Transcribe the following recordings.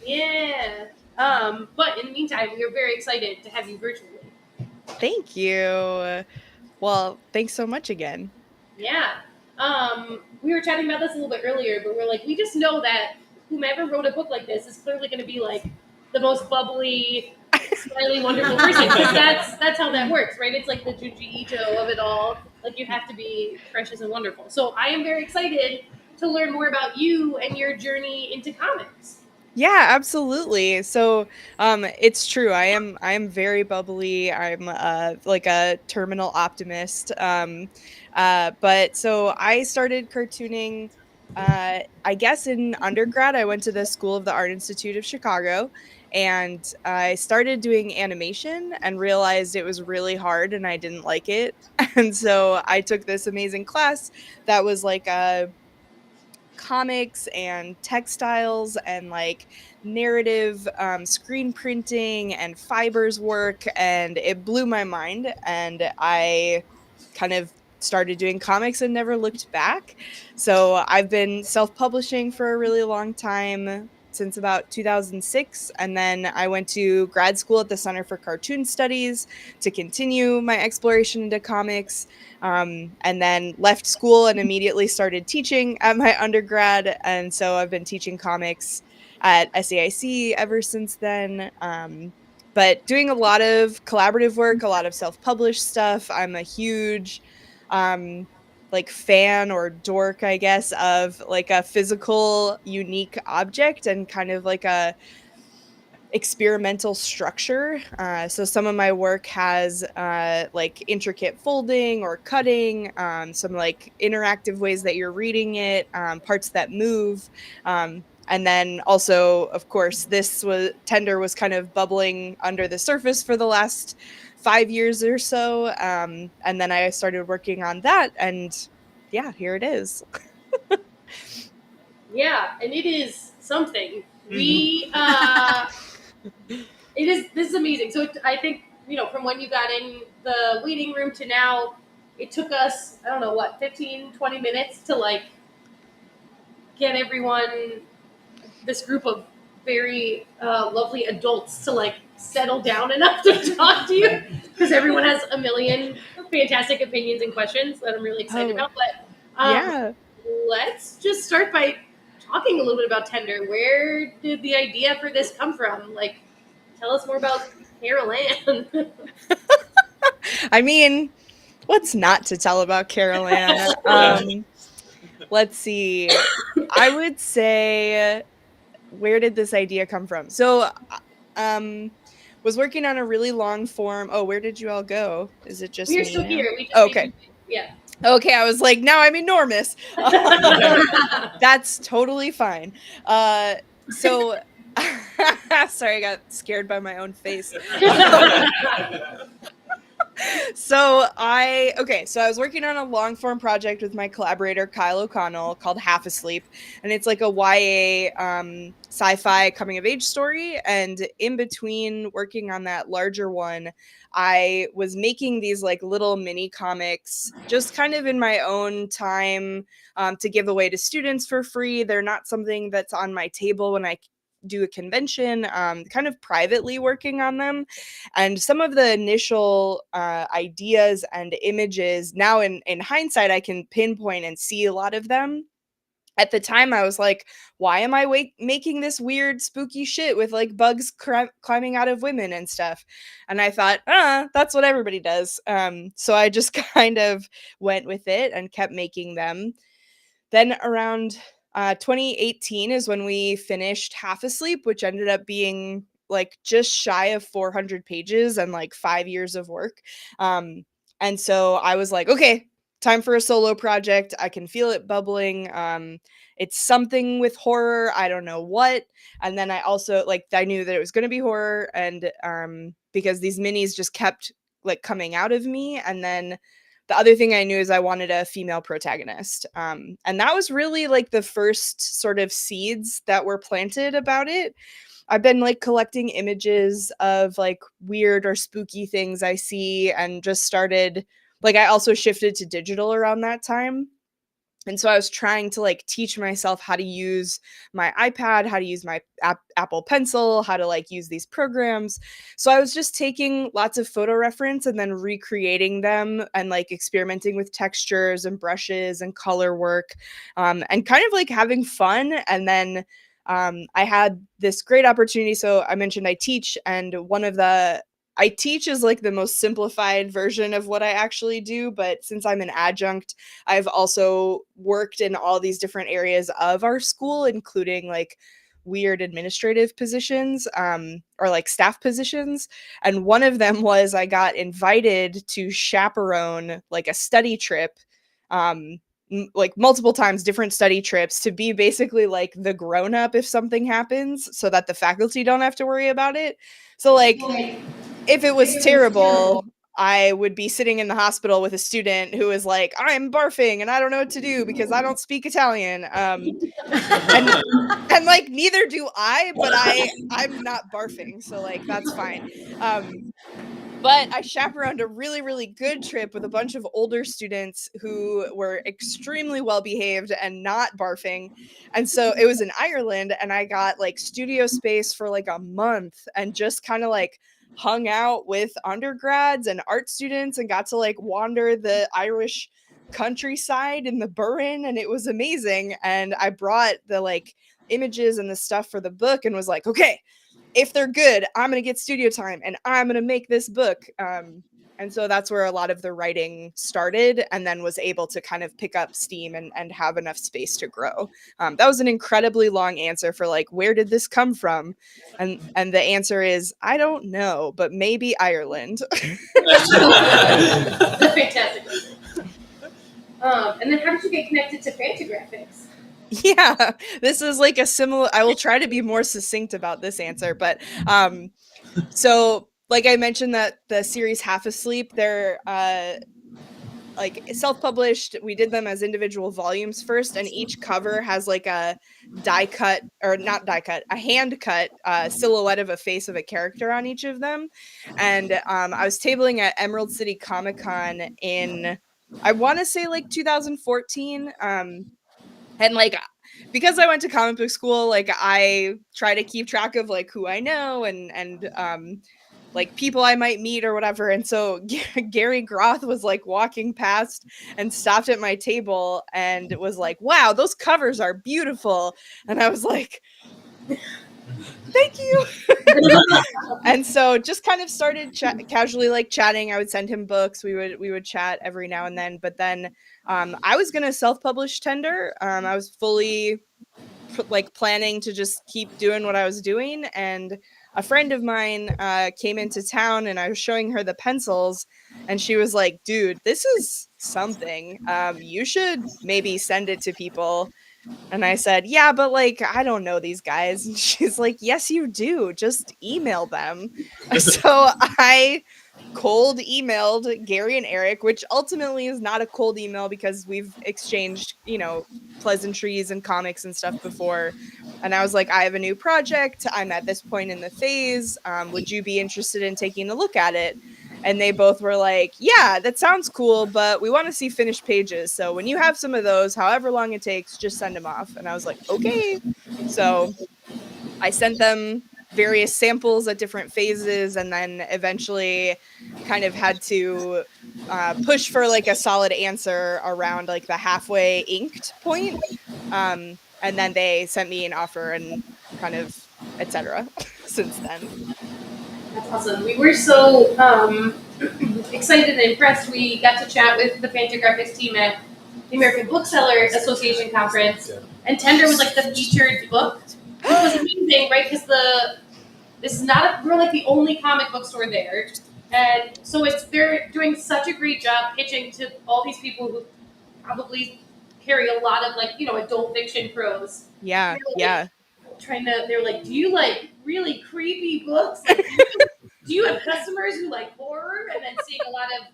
Yeah. But in the meantime, we are very excited to have you virtually. Thank you. Well, thanks so much again. Yeah. We were chatting about this a little bit earlier, but we're like, we just know that whomever wrote a book like this is clearly going to be like the most bubbly, smiley, wonderful person. Because that's how that works, right? It's like the Junji Ito of it all. Like you have to be precious and wonderful. So I am very excited to learn more about you and your journey into comics. Yeah, absolutely. So, it's true. I am very bubbly. I'm like a terminal optimist. But so I started cartooning. I guess in undergrad, I went to the School of the Art Institute of Chicago, and I started doing animation and realized it was really hard and I didn't like it. And so I took this amazing class that was like a comics and textiles and like narrative screen printing and fibers work, and it blew my mind, and I kind of started doing comics and never looked back. So I've been self-publishing for a really long time, since about 2006, and then I went to grad school at the Center for Cartoon Studies to continue my exploration into comics, and then left school and immediately started teaching at my undergrad. And so I've been teaching comics at SAIC ever since then. But doing a lot of collaborative work, a lot of self published stuff. I'm a huge like fan or dork, I guess, of like a physical, unique object and kind of like a experimental structure. So some of my work has like intricate folding or cutting, some like interactive ways that you're reading it, parts that move. And then also, of course, this was Tender was kind of bubbling under the surface for the last 5 years or so. And then I started working on that, and yeah, here it is. Yeah, and it is something. Mhm. It is. This is amazing. So I think from when you got in the waiting room to now, it took us I don't know what 15, 20 minutes to like get everyone, this group of very lovely adults, to like settle down enough to talk to you because everyone has a million fantastic opinions and questions that I'm really excited Oh, about. But yeah. let's just start by talking a little bit about Tender. Where did the idea for this come from? Like, tell us more about Carol Ann. I mean, what's not to tell about Carol Ann? Let's see. I would say, where did this idea come from? So, um, was working on a really long form. Oh, where did you all go? Is it just We are me still now? here. We just made Okay. you. Yeah. Okay, I was like, now I'm enormous. That's totally fine. So sorry, I got scared by my own face. So I was working on a long form project with my collaborator Kyle O'Connell called Half Asleep, and it's like a YA sci-fi coming of age story. And in between working on that larger one, I was making these like little mini comics just kind of in my own time, to give away to students for free. They're not something that's on my table when I do a convention, kind of privately working on them. And some of the initial ideas and images, now in hindsight, I can pinpoint and see a lot of them. At the time, I was like, why am I making this weird, spooky shit with like bugs climbing out of women and stuff? And I thought, that's what everybody does. So I just kind of went with it and kept making them. Then around 2018 is when we finished Half Asleep, which ended up being like just shy of 400 pages and like 5 years of work. Um, and so I was like, okay, time for a solo project. I can feel it bubbling. It's something with horror. I don't know what. And then I also like I knew that it was going to be horror, and because these minis just kept like coming out of me, and then the other thing I knew is I wanted a female protagonist. And that was really like the first sort of seeds that were planted about it. I've been like collecting images of like weird or spooky things I see, and just started like I also shifted to digital around that time. And so I was trying to like teach myself how to use my iPad, how to use my Apple Pencil, how to like use these programs. So I was just taking lots of photo reference and then recreating them and like experimenting with textures and brushes and color work, and kind of like having fun. And then I had this great opportunity. So I mentioned I teach, and one of the I teach is like the most simplified version of what I actually do, but since I'm an adjunct, I've also worked in all these different areas of our school, including like weird administrative positions, or like staff positions. And one of them was I got invited to chaperone like a study trip, like multiple times, different study trips, to be basically like the grown up if something happens so that the faculty don't have to worry about it. So, like, if it was terrible, I would be sitting in the hospital with a student who is like, I'm barfing and I don't know what to do because I don't speak Italian. And like neither do I, but I'm not barfing, so like that's fine. But I chaperoned a really, really good trip with a bunch of older students who were extremely well behaved and not barfing. And so it was in Ireland, and I got like studio space for like a month and just kind of like hung out with undergrads and art students and got to like wander the Irish countryside in the Burren, and it was amazing. And I brought the like images and the stuff for the book and was like, okay, if they're good, I'm going to get studio time and I'm going to make this book. And so that's where a lot of the writing started, and then was able to kind of pick up steam and have enough space to grow. That was an incredibly long answer for like, where did this come from? And the answer is, I don't know, but maybe Ireland. That's fantastic. And then how did you get connected to Fantagraphics? Yeah, this is like a similar, I will try to be more succinct about this answer, but so like I mentioned that the series Half Asleep, they're like self-published. We did them as individual volumes first, and each cover has like a die cut, or not die cut, a hand cut silhouette of a face of a character on each of them. And I was tabling at Emerald City Comic Con in, I want to say like 2014. And like, because I went to comic book school, like I try to keep track of like who I know and like people I might meet or whatever. And so Gary Groth was like walking past and stopped at my table and was like, wow, those covers are beautiful. And I was like, thank you. And so just kind of started casually like chatting. I would send him books. We would chat every now and then. But then I was gonna self-publish Tender. I was fully like planning to just keep doing what I was doing, and a friend of mine came into town, and I was showing her the pencils, and she was like, "Dude, this is something. You should maybe send it to people." And I said, "Yeah, but like I don't know these guys." And she's like, "Yes, you do. Just email them." So I cold emailed Gary and Eric, which ultimately is not a cold email because we've exchanged, you know, pleasantries and comics and stuff before. And I was like, I have a new project. I'm at this point in the phase. Would you be interested in taking a look at it? And they both were like, yeah, that sounds cool, but we want to see finished pages. So when you have some of those, however long it takes, just send them off. And I was like, okay. So I sent them various samples at different phases, and then eventually kind of had to push for like a solid answer around like the halfway inked point. And then they sent me an offer and kind of etc. since then. That's awesome. We were so excited and impressed. We got to chat with the Fantagraphics team at the American Booksellers Association conference, and Tender was like the featured book, which was amazing, right? Because this is not we're like the only comic book store there, and so they're doing such a great job pitching to all these people who probably carry a lot of like adult fiction prose. Yeah, They're, yeah. like, they're like, do you like really creepy books? Like, do you have customers who like horror? And then seeing a lot of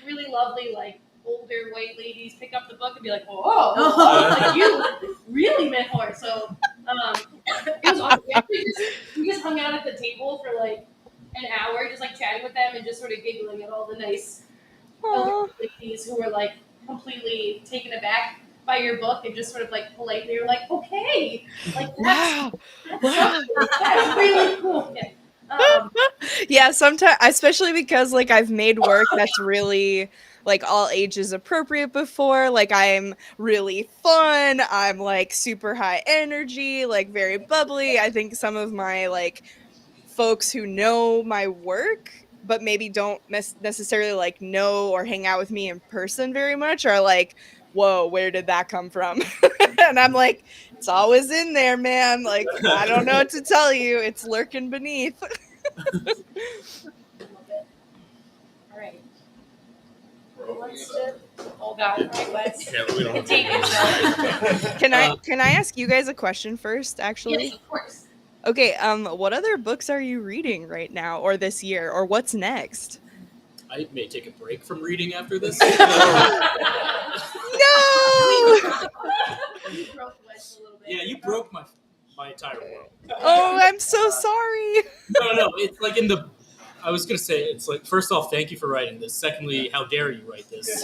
really lovely like older white ladies pick up the book and be like, oh, like, you really meant horror. So it was awesome. We just hung out at the table for like an hour, just like chatting with them and just sort of giggling at all the nice elderly Aw. ladies who were like completely taken aback by your book and just sort of like politely were like, okay, like Wow. that's really cool. Yeah. Yeah, sometimes, especially because like I've made work that's really like all ages appropriate before. Like I'm really fun. I'm like super high energy, like very bubbly. I think some of my like folks who know my work but maybe don't necessarily like know or hang out with me in person very much are like, whoa, where did that come from? And I'm like, it's always in there, man. Like, I don't know what to tell you. It's lurking beneath. All right. Oh God, let's Yeah, we don't take it. Can I ask you guys a question first, actually? Yes, of course. Okay, what other books are you reading right now or this year or what's next? I may take a break from reading after this. No! You broke the wedge a little bit. Yeah, you broke my entire world. Oh, I'm so sorry. No, it's like in the. I was gonna say it's like, first off, thank you for writing this. Secondly, how dare you write this?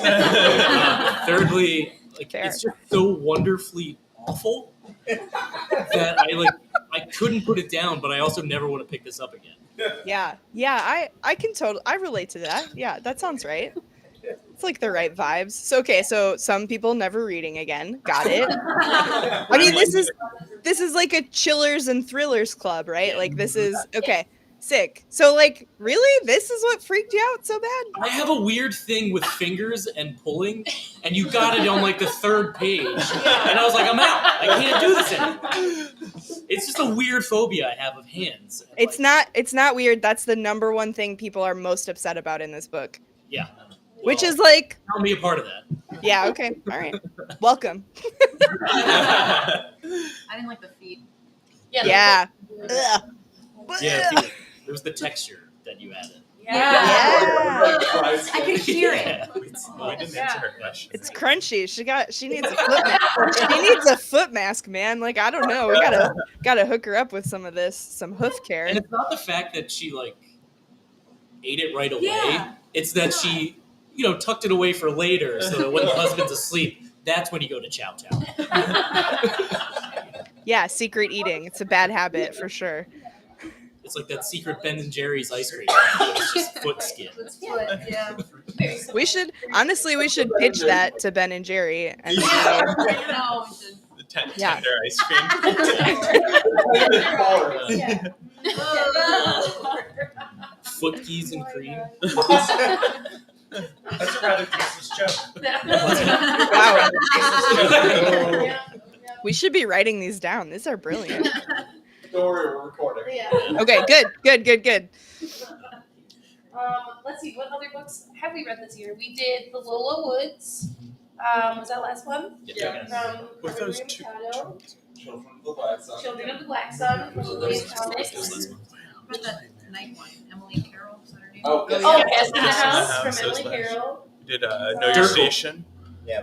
Thirdly, like Fair. it's just so wonderfully awful that I couldn't put it down, but I also never want to pick this up again. Yeah, I can I relate to that. Yeah, that sounds right. It's like the right vibes. So okay, so some people never reading again. Got it. I mean, this is like a chillers and thrillers club, right? Like this is okay. Sick. So like, really, this is what freaked you out so bad? I have a weird thing with fingers and pulling, and you got it on like the third page, and I was like, I'm out. I can't do this anymore. It's just a weird phobia I have of hands. And, It's not weird. That's the number one thing people are most upset about in this book. Yeah. Which Well, is like, I'll be a part of that. yeah, okay, all right. Welcome. I didn't like the feet. Yeah. Ugh. Yeah, dude, it was the texture that you added. Yeah. I could hear it. Yeah. We didn't answer her question. It's crunchy. She needs a foot mask. She needs a foot mask, man. Like, I don't know. We gotta hook her up with some of this, some hoof care. And it's not the fact that she like ate it right away. Yeah. It's that she, tucked it away for later, so that when the husband's asleep, that's when you go to Chow Chow. Yeah, secret eating. It's a bad habit for sure. It's like that secret Ben and Jerry's ice cream. It's just foot skin. Yeah. We should pitch that to Ben and Jerry and say, No, we should. The Yeah. tender ice cream. Foot keys and cream. That's a rather tasteless joke. wow, Yeah. we should be writing these down. These are brilliant. Don't worry, we're recording. Yeah. Okay, good. Let's see, what other books have we read this year? We did The Lola Woods. Was that last one? Yeah. From With those Maria two Machado. Children of the Black Sun. Children of the Black Sun from William Thomas. What about the night one? Emily Carroll, is that her name? Oh, yes. Oh, Guest in the Guest in the House House, from that's Emily nice. Carroll. We did Know Your Dirkle. Station. Yeah,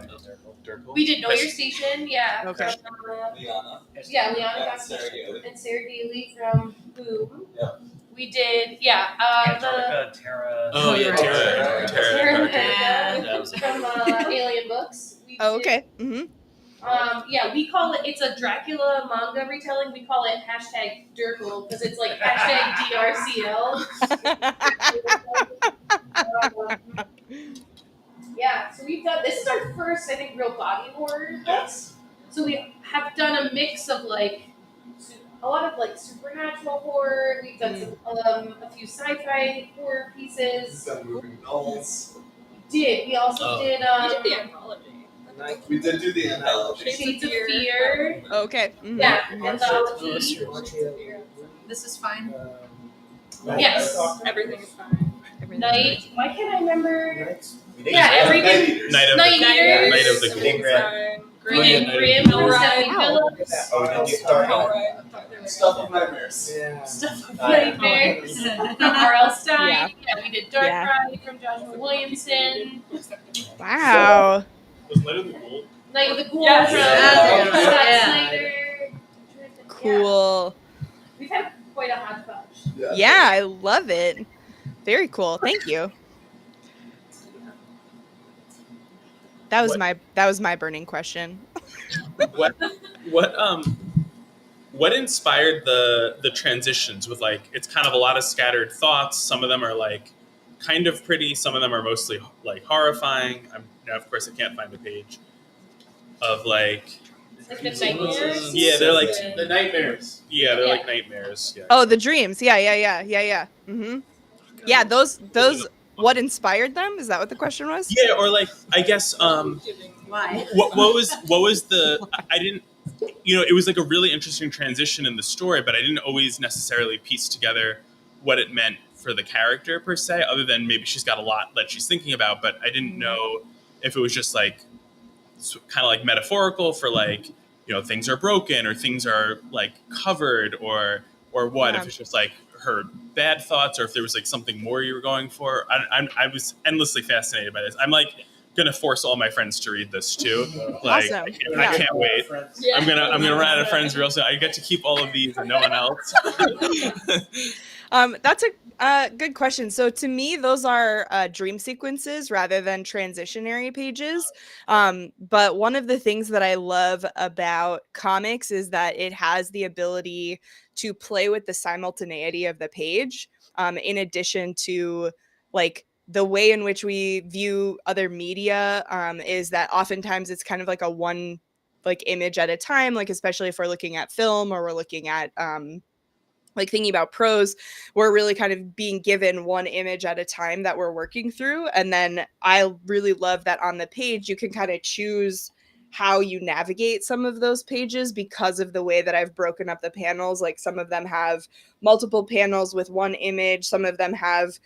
Dirkle. We did Know Your Station, yeah. Okay. From, Liana. yeah, Liana And Doc Sarah Gailey. and Sarah Daly from Boom. Yep. We did, the Antarctica, Tara. Oh yeah, Tara. Sarah Yeah. That was from Alien Books. We Oh, did- okay. Mm-hmm. we call it, it's a Dracula manga retelling. We call it hashtag Dirkle because it's like hashtag DRCL. Yeah, so we've done, this is our first, I think, real body horror books. So we have done a mix of like, a lot of like supernatural horror. We've done some, a few sci-fi horror pieces. Some moving dolls. We also Oh. did, the anthology. We did do the analogy. Shades of Fear. Okay. Mhm. Yeah, Oh, anthology. This is fine. Yes. Everything is fine. Everything. Why can't I remember? Yeah, Yeah, every Night Eaters. Night of Night the Eaters. Night of the Night Ghouls. Grim. Grimm, Oh, yeah, Grimm, Night Stephanie Eaters. Phillips, Oh, we did do Starlight. Stuff of Nightmares. Yeah. Stuff of Oh, yeah. Nightmares from R.L. Stein. Yeah. Yeah, we did Dark Yeah. Ride from Joshua Williamson. Wow. Was Night of the Ghouls? Night of the Ghouls Yes. from Yeah. Scott Yeah. Snyder. Cool. Yeah. We've had quite a hodgepodge. Yeah, I love it. Very cool. Thank you. That was What? my burning question. What inspired the transitions with like it's kind of a lot of scattered thoughts. Some of them are like kind of pretty. Some of them are mostly like horrifying. Now, of course, I can't find the page of like. Like the nightmares? Yeah, they're like the nightmares. yeah, they're Yeah. like nightmares. Yeah. Oh, the dreams. Yeah. Mm-hmm. Yeah, those what inspired them? Is that what the question was? Yeah, or like I guess Why? what was the I didn't it was like a really interesting transition in the story, but I didn't always necessarily piece together what it meant for the character per se, other than maybe she's got a lot that she's thinking about, but I didn't know if it was just like kind of like metaphorical for like things are broken or things are like covered or what, if it's just like her bad thoughts or if there was like something more you were going for. I was endlessly fascinated by this. I'm like gonna force all my friends to read this too. Like Awesome. I can't wait. Yeah. I'm gonna run out of friends real soon. I get to keep all of these and no one else. That's a good question. So to me, those are dream sequences rather than transitionary pages. But one of the things that I love about comics is that it has the ability to play with the simultaneity of the page, in addition to like the way in which we view other media, is that oftentimes it's kind of like a one like image at a time, like especially if we're looking at film or we're looking at like thinking about prose, we're really kind of being given one image at a time that we're working through. And then I really love that on the page, you can kind of choose how you navigate some of those pages because of the way that I've broken up the panels. Like some of them have multiple panels with one image. Some of them have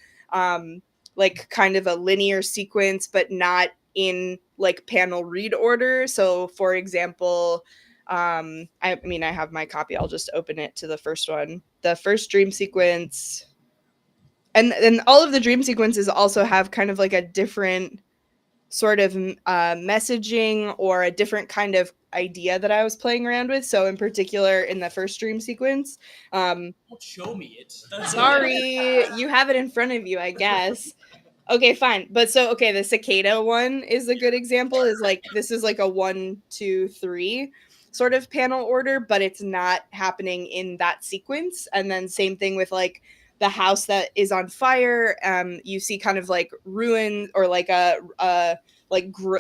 like kind of a linear sequence, but not in like panel read order. So for example, I mean, I have my copy. I'll just open it to the first one. The first dream sequence. And all of the dream sequences also have kind of like a different sort of messaging or a different kind of idea that I was playing around with. So in particular, in the first dream sequence, Don't show me it. sorry, you have it in front of you, I guess. Okay, fine. But so, okay, the cicada one is a good example. Is like, this is like a 1, 2, 3 sort of panel order, but it's not happening in that sequence. And then same thing with like the house that is on fire. You see kind of like ruin or like a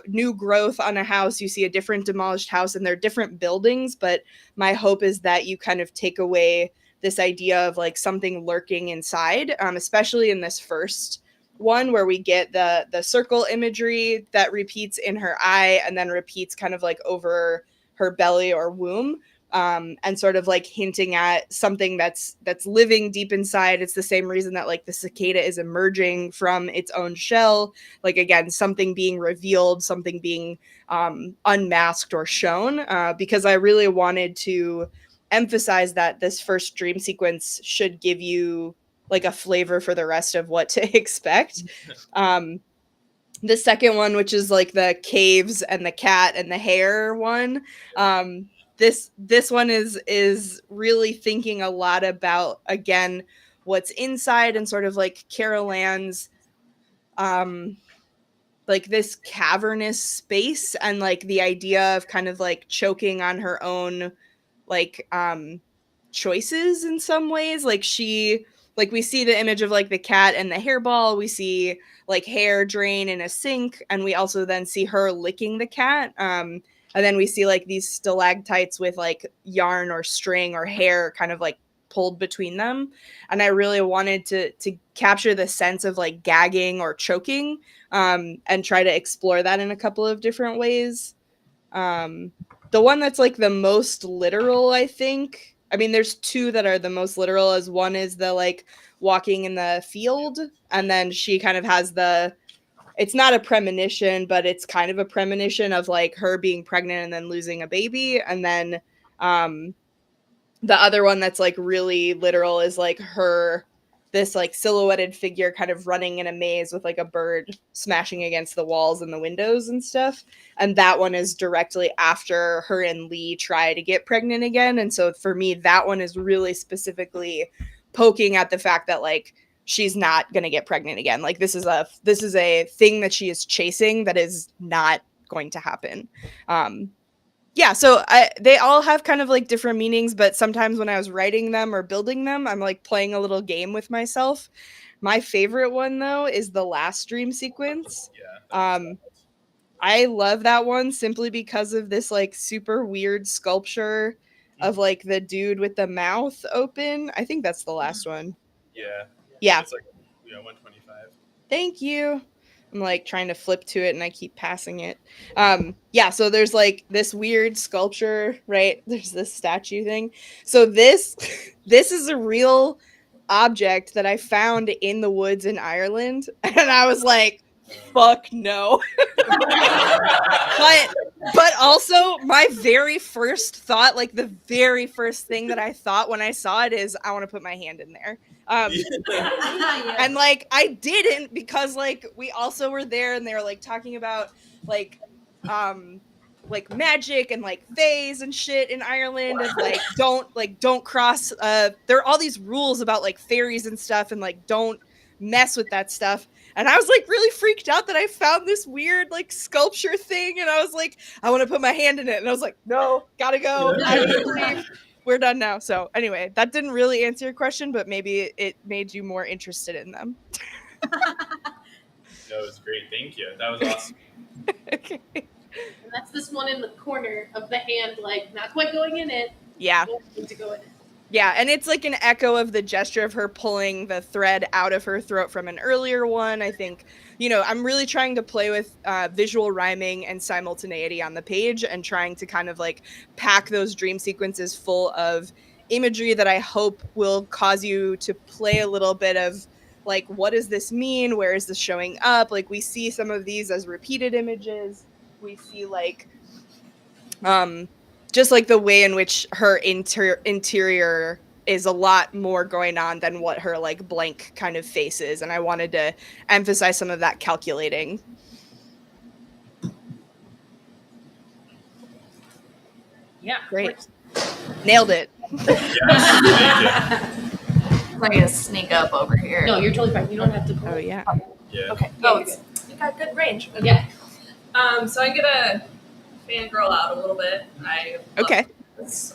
new growth on a house. You see a different demolished house, and they're different buildings. But my hope is that you kind of take away this idea of like something lurking inside, especially in this first one where we get the circle imagery that repeats in her eye and then repeats kind of like over her belly or womb, and sort of like hinting at something that's living deep inside. It's the same reason that like the cicada is emerging from its own shell, like again something being revealed, something being unmasked or shown, because I really wanted to emphasize that this first dream sequence should give you like a flavor for the rest of what to expect. The second one, which is like the caves and the cat and the hair one, this one is really thinking a lot about, again, what's inside and sort of like Carol Ann's like this cavernous space and like the idea of kind of like choking on her own like choices in some ways. Like we see the image of like the cat and the hairball. We see like hair drain in a sink, and we also then see her licking the cat. And then we see like these stalactites with like yarn or string or hair kind of like pulled between them. And I really wanted to capture the sense of like gagging or choking, and try to explore that in a couple of different ways. The one that's like the most literal, I think, I mean, there's two that are the most literal, as one is the like walking in the field, and then she kind of has it's not a premonition, but it's kind of a premonition of like her being pregnant and then losing a baby. And then the other one that's like really literal is like this like silhouetted figure kind of running in a maze with like a bird smashing against the walls and the windows and stuff. And that one is directly after her and Lee try to get pregnant again. And so for me, that one is really specifically poking at the fact that like she's not going to get pregnant again. Like this is a thing that she is chasing that is not going to happen. Yeah, so they all have kind of like different meanings, but sometimes when I was writing them or building them, I'm like playing a little game with myself. My favorite one though is the last dream sequence. Um, I love that one simply because of this like super weird sculpture of like the dude with the mouth open. I think that's the last one. Yeah. Yeah. It's like 125. Thank you. I'm like trying to flip to it and I keep passing it. Yeah, so there's like this weird sculpture, right? There's this statue thing. So this this is a real object that I found in the woods in Ireland and I was like, fuck no. but also my very first thought, like the very first thing that I thought when I saw it is I want to put my hand in there. Yeah. And like I didn't because like we also were there and they were like talking about like magic and like fays and shit in Ireland and like don't cross there are all these rules about like fairies and stuff and like don't mess with that stuff. And I was like really freaked out that I found this weird like sculpture thing and I was like I want to put my hand in it and I was like no, gotta go. I need to leave. We're done now. So anyway, that didn't really answer your question, but maybe it made you more interested in them. That was great. Thank you. That was awesome. Okay. And that's this one in the corner of the hand, like not quite going in it. Yeah. Need to go in it. Yeah, and it's like an echo of the gesture of her pulling the thread out of her throat from an earlier one. I think, I'm really trying to play with visual rhyming and simultaneity on the page and trying to kind of like pack those dream sequences full of imagery that I hope will cause you to play a little bit of like, what does this mean? Where is this showing up? Like we see some of these as repeated images. We see like, just like the way in which her interior is a lot more going on than what her like blank kind of face is. And I wanted to emphasize some of that calculating. Yeah. Great. Nailed it. Yes. I'm gonna sneak up over here. No, you're totally fine. You don't have to. Oh yeah. Yeah. Okay. Yeah, Oh, you're good. you got good range. Yeah. So I'm gonna fangirl out a little bit. I love Okay. this.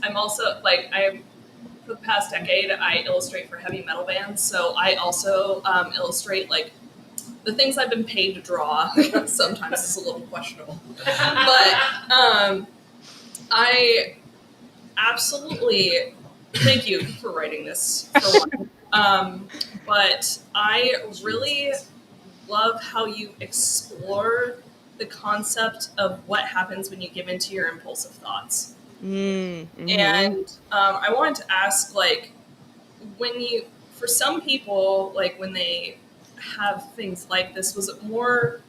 I'm also for the past decade I illustrate for heavy metal bands, so I also illustrate like the things I've been paid to draw. Sometimes it's a little questionable, but I absolutely thank you for writing this. For one. But I really love how you explore the concept of what happens when you give into your impulsive thoughts. Mm-hmm. And I wanted to ask, like, for some people, like when they have things like this, was it more,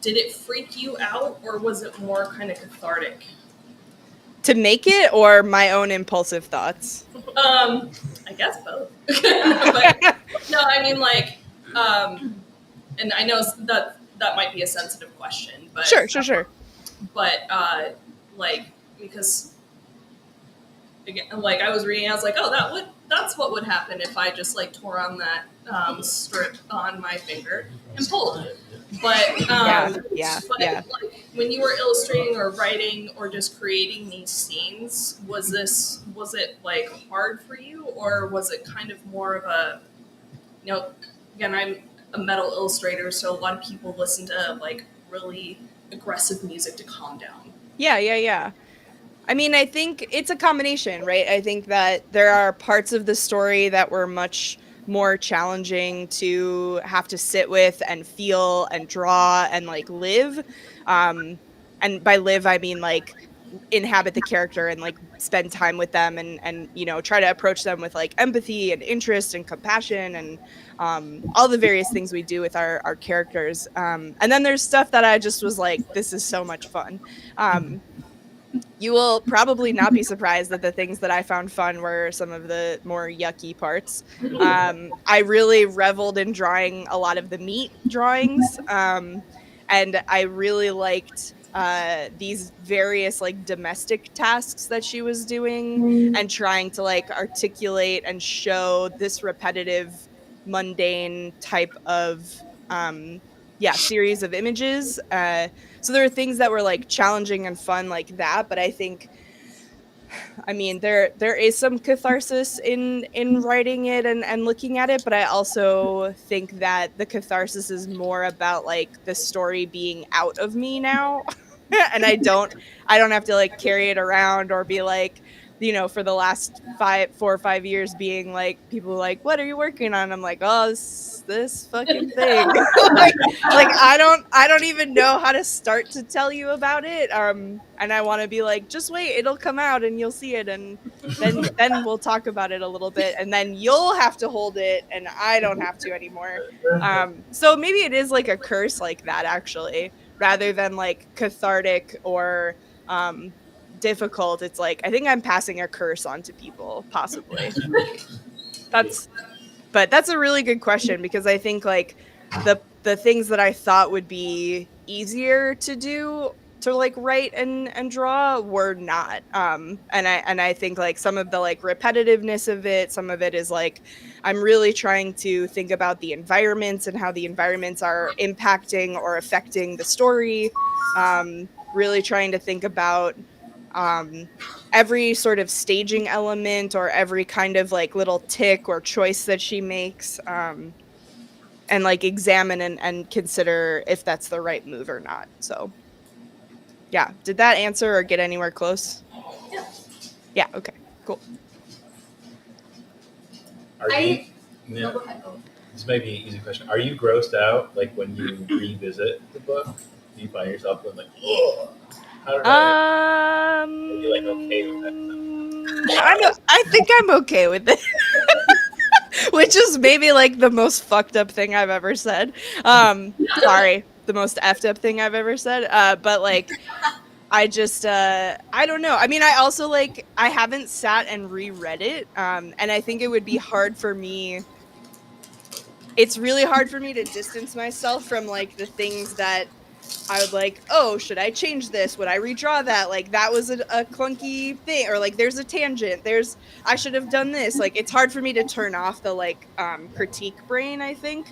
did it freak you out or was it more kind of cathartic? To make it or my own impulsive thoughts? I guess both. No, I mean like, and I know that might be a sensitive question, but Sure. But like because again, like I was reading, I was like, oh, that's what would happen if I just like tore on that strip on my finger and pulled. But yeah. Like, when you were illustrating or writing or just creating these scenes, was it like hard for you, or was it kind of more of a, again, I'm a metal illustrator, so a lot of people listen to like really aggressive music to calm down. Yeah. I mean, I think it's a combination, right? I think that there are parts of the story that were much more challenging to have to sit with and feel and draw and like live. And by live, I mean like inhabit the character and like spend time with them and try to approach them with like empathy and interest and compassion and all the various things we do with our characters. And then there's stuff that I just was like, this is so much fun. You will probably not be surprised that the things that I found fun were some of the more yucky parts. I really reveled in drawing a lot of the meat drawings. And I really liked these various like domestic tasks that she was doing and trying to like articulate and show this repetitive, mundane type of series of images. So there are things that were like challenging and fun like that, but I think, I mean, there is some catharsis in writing it and looking at it, but I also think that the catharsis is more about like the story being out of me now. And I don't have to like carry it around or be like, you know, for the last 4 or 5 years being like, people like, what are you working on? I'm like, oh, this fucking thing. like I don't even know how to start to tell you about it. And I want to be like, just wait, it'll come out and you'll see it, and then we'll talk about it a little bit, and then you'll have to hold it and I don't have to anymore. So maybe it is like a curse like that, actually, rather than like cathartic or difficult. It's like, I think I'm passing a curse on to people, possibly. That's a really good question, because I think like the things that I thought would be easier to do, to like write and draw, were not. And I think like some of the like repetitiveness of it, some of it is like, I'm really trying to think about the environments and how the environments are impacting or affecting the story. Really trying to think about every sort of staging element or every kind of like little tick or choice that she makes, and like examine and consider if that's the right move or not. So yeah, did that answer or get anywhere close? Yeah, okay, cool. Are you, no, this may be an easy question. Are you grossed out like when you revisit the book? Do you find yourself going like, oh? Are you like okay with that? I think I'm okay with it. Which is maybe like the most fucked up thing I've ever said. Sorry, the most effed up thing I've ever said. But like, I just, I don't know. I mean, I also like, I haven't sat and reread it. And I think it would be hard for me. It's really hard for me to distance myself from like the things that I would like, oh, should I change this? Would I redraw that? Like, that was a clunky thing. Or like, there's a tangent. I should have done this. Like, it's hard for me to turn off the like critique brain, I think.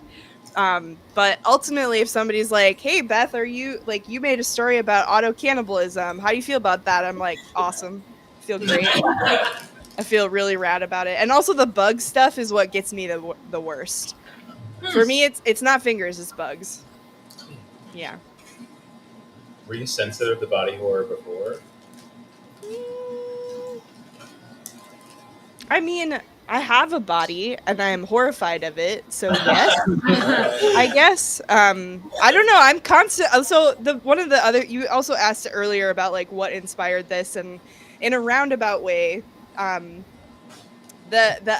But ultimately, if somebody's like, hey, Beth, are you, like, you made a story about auto-cannibalism. How do you feel about that? I'm like, awesome. I feel great. I feel really rad about it. And also the bug stuff is what gets me the worst. For me, it's not fingers, it's bugs. Yeah. Were you sensitive to body horror before? I mean, I have a body and I am horrified of it, so yes. I guess. I don't know. I'm constant. So one of the other, you also asked earlier about like what inspired this, and in a roundabout way, the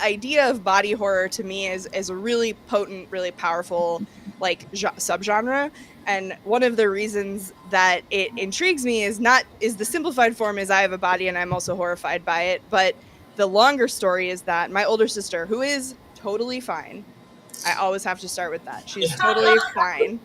idea of body horror to me is a really potent, really powerful like subgenre. And one of the reasons that it intrigues me is the simplified form is I have a body and I'm also horrified by it. But the longer story is that my older sister, who is totally fine, I always have to start with that. She's totally fine.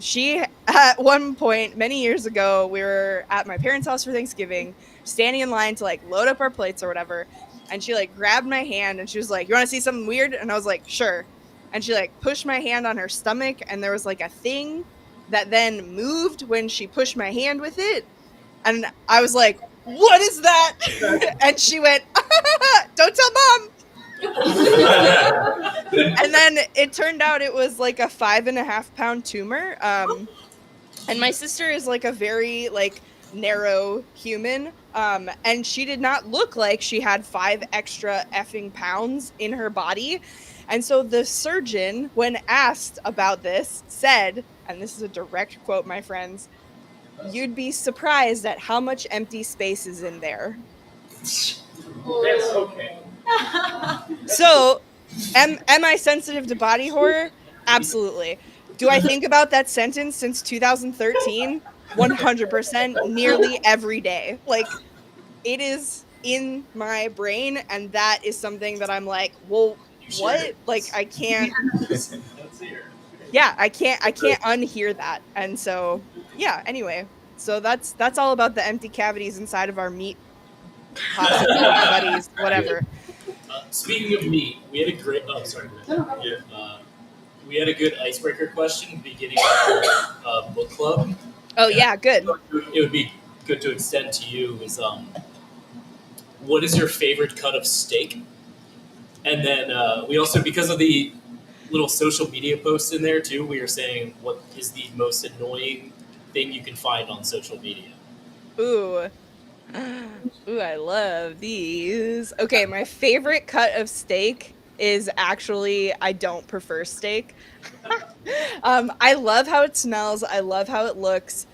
She, at one point, many years ago, we were at my parents' house for Thanksgiving, standing in line to like load up our plates or whatever. And she like grabbed my hand and she was like, you want to see something weird? And I was like, sure. And she like pushed my hand on her stomach, and there was like a thing that then moved when she pushed my hand with it. And I was like, what is that? And she went, don't tell mom. And then it turned out it was like a 5.5 pound tumor. And my sister is like a very like narrow human. And she did not look like she had 5 extra effing pounds in her body. And so the surgeon, when asked about this, said, and this is a direct quote, my friends, you'd be surprised at how much empty space is in there. That's okay. So, am I sensitive to body horror? Absolutely. Do I think about that sentence since 2013? 100%, nearly every day. Like, it is in my brain, and that is something that I'm like, well, what? Like, I can't. Yeah, I can't unhear that. And so, yeah, anyway. So that's all about the empty cavities inside of our meat buddies, whatever. Speaking of meat, we had a great. Oh, sorry. we had a good icebreaker question beginning of our book club. Oh yeah, good. It would be good to extend to you is what is your favorite cut of steak? And then we also, because of the little social media posts in there too, we are saying what is the most annoying thing you can find on social media. Ooh. Ooh, I love these. Okay, my favorite cut of steak is actually I don't prefer steak. I love how it smells. I love how it looks.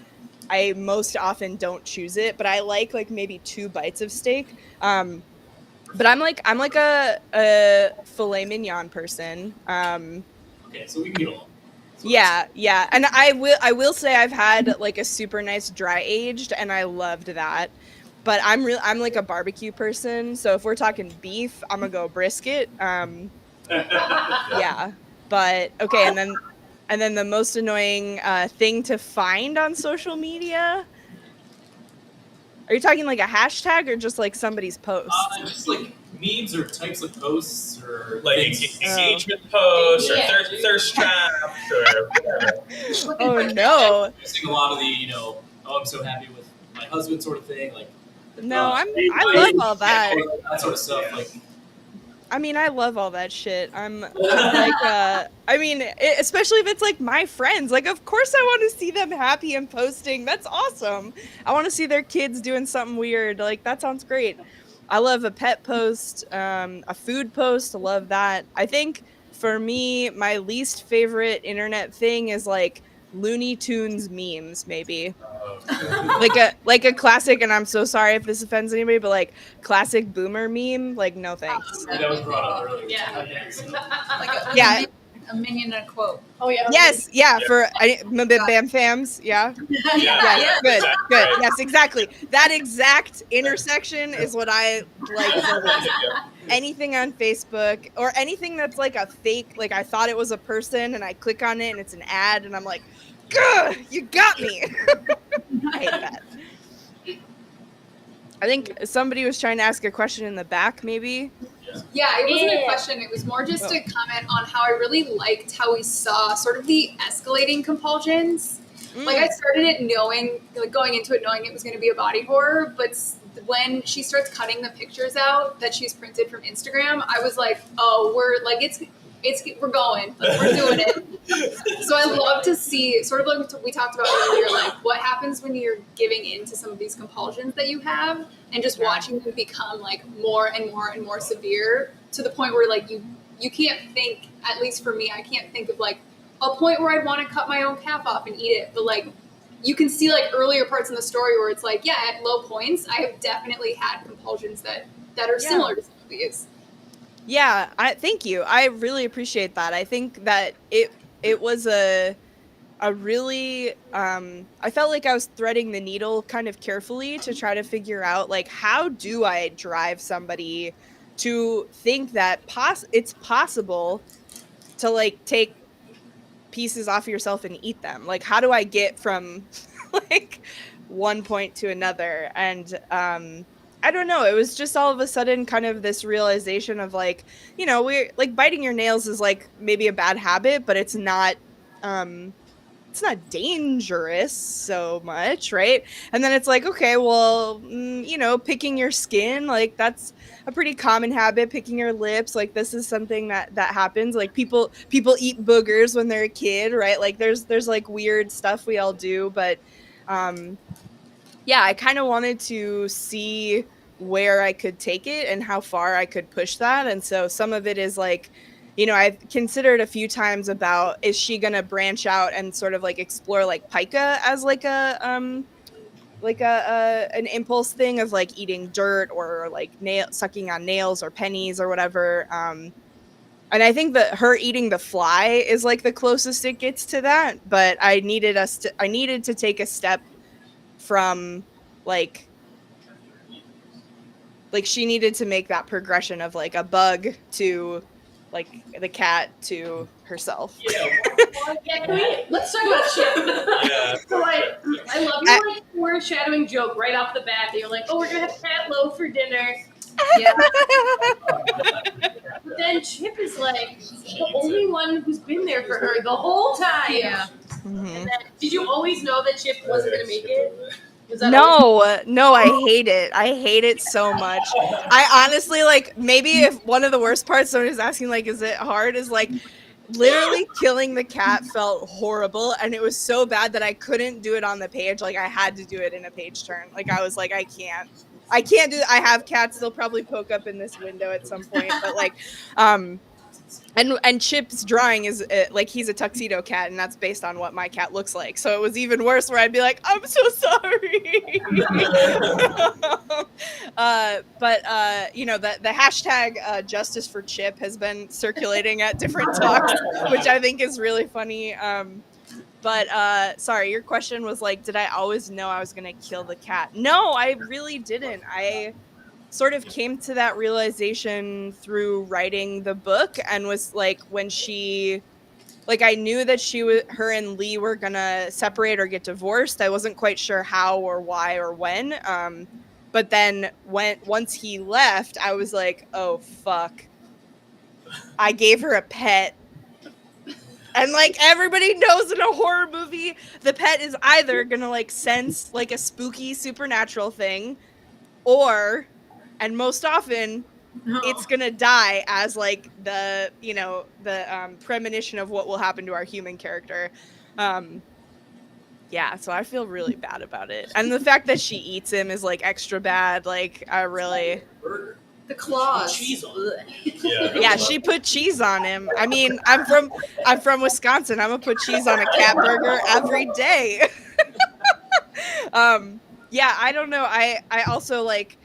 I most often don't choose it, but I like maybe 2 bites of steak. But I'm like a filet mignon person. Okay, so we can get along. Yeah, and I will say I've had like a super nice dry aged, and I loved that. But I'm like a barbecue person, so if we're talking beef, I'm gonna go brisket. Yeah, but okay, and then the most annoying thing to find on social media. Are you talking like a hashtag or just like somebody's post? Just like memes or types of posts or Like things. engagement posts or Yeah. thirst traps or whatever. Oh no, Posting a lot of the, oh, I'm so happy with my husband sort of thing. Like, no, I love all that. That sort of stuff. Like, I mean, I love all that shit. I'm like, I mean, especially if it's like my friends. Like, of course, I want to see them happy and posting. That's awesome. I want to see their kids doing something weird. Like, that sounds great. I love a pet post, a food post. I love that. I think for me, my least favorite internet thing is like Looney Tunes memes, maybe. like a classic, and I'm so sorry if this offends anybody, but like classic boomer meme, like no thanks. that was brought up earlier. Yeah. Like Yeah. a minion and a quote. Oh yeah. Yes, yeah, for Bam Fams, yeah. Yeah. Good. Yes, exactly. That exact intersection is what I like the least. Anything on Facebook or anything that's like a fake, like I thought it was a person and I click on it and it's an ad and I'm like, "Gah, you got me." I hate that. I think somebody was trying to ask a question in the back, maybe. Yeah, it wasn't a Yeah. question. It was more just a comment on how I really liked how we saw sort of the escalating compulsions. Like I started it knowing, like going into it knowing it was going to be a body horror, but when she starts cutting the pictures out that she's printed from Instagram, I was like, oh, we're like we're going, like, we're doing it. So I love to see, sort of like we talked about earlier, like what happens when you're giving in to some of these compulsions that you have, and just watching them become like more and more and more severe to the point where like you can't think, at least for me, I can't think of like a point where I'd want to cut my own calf off and eat it, but like you can see like earlier parts in the story where it's like, yeah, at low points, I have definitely had compulsions that are similar to some of these. Yeah, thank you. I really appreciate that. I think that it was a really I felt like I was threading the needle kind of carefully to try to figure out like how do I drive somebody to think that it's possible to like take pieces off yourself and eat them. Like how do I get from like one point to another? And I don't know. It was just all of a sudden kind of this realization of like, we're like biting your nails is like maybe a bad habit, but it's not dangerous so much, right? And then it's like, okay, well, picking your skin, like that's a pretty common habit. Picking your lips, like this is something that happens. Like people eat boogers when they're a kid, right? Like there's like weird stuff we all do, but yeah, I kind of wanted to see where I could take it and how far I could push that. And so some of it is like, I've considered a few times about, is she going to branch out and sort of like explore like pica as like an impulse thing of like eating dirt or like sucking on nails or pennies or whatever. And I think that her eating the fly is like the closest it gets to that. But I needed to take a step from like she needed to make that progression of like a bug to like the cat to herself. Let's talk about shit. Yeah. So I love your like foreshadowing joke right off the bat. That you're like, oh, we're gonna have cat loaf for dinner. Yeah. But then Chip is like the only one who's been there for her the whole time. Yeah. Mhm. And then, did you always know that Chip wasn't gonna make it? Was that No, I hate it. I hate it so much. I honestly like maybe if one of the worst parts someone is asking like, is it hard? Is like literally killing the cat felt horrible, and it was so bad that I couldn't do it on the page. Like I had to do it in a page turn. Like I was like, I can't do. I have cats. They'll probably poke up in this window at some point, but like, and Chip's drawing is like he's a tuxedo cat, and that's based on what my cat looks like. So it was even worse, where I'd be like, "I'm so sorry." But you know, the hashtag Justice for Chip has been circulating at different talks, which I think is really funny. But sorry, your question was like, did I always know I was gonna kill the cat? No, I really didn't. I sort of came to that realization through writing the book, and was like, when she, like, I knew that her and Lee were gonna separate or get divorced. I wasn't quite sure how or why or when. But then once he left, I was like, oh fuck, I gave her a pet. And like everybody knows in a horror movie, the pet is either gonna like sense like a spooky supernatural thing, or, and most often, it's gonna die as like the, you know, the premonition of what will happen to our human character. Yeah, so I feel really bad about it, and the fact that she eats him is like extra bad. Like I really. The claws. Cheese on Yeah, she put cheese on him. I mean, I'm from Wisconsin. I'm gonna put cheese on a cat burger every day. Yeah, I don't know. I also like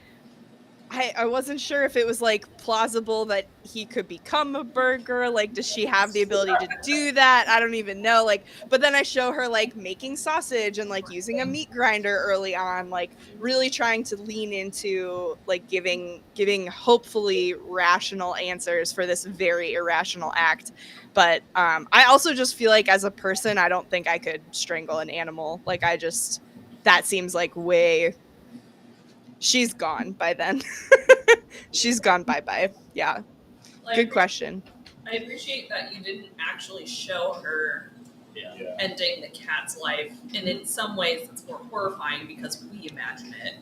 I wasn't sure if it was like plausible that he could become a burger. Like, does she have the ability to do that? I don't even know. Like, but then I show her like making sausage and like using a meat grinder early on, like really trying to lean into like giving hopefully rational answers for this very irrational act. But I also just feel like as a person, I don't think I could strangle an animal. Like that seems like way. She's gone by then. She's gone bye-bye. Yeah. Good question. I appreciate that you didn't actually show her ending the cat's life, and in some ways it's more horrifying because we imagine it.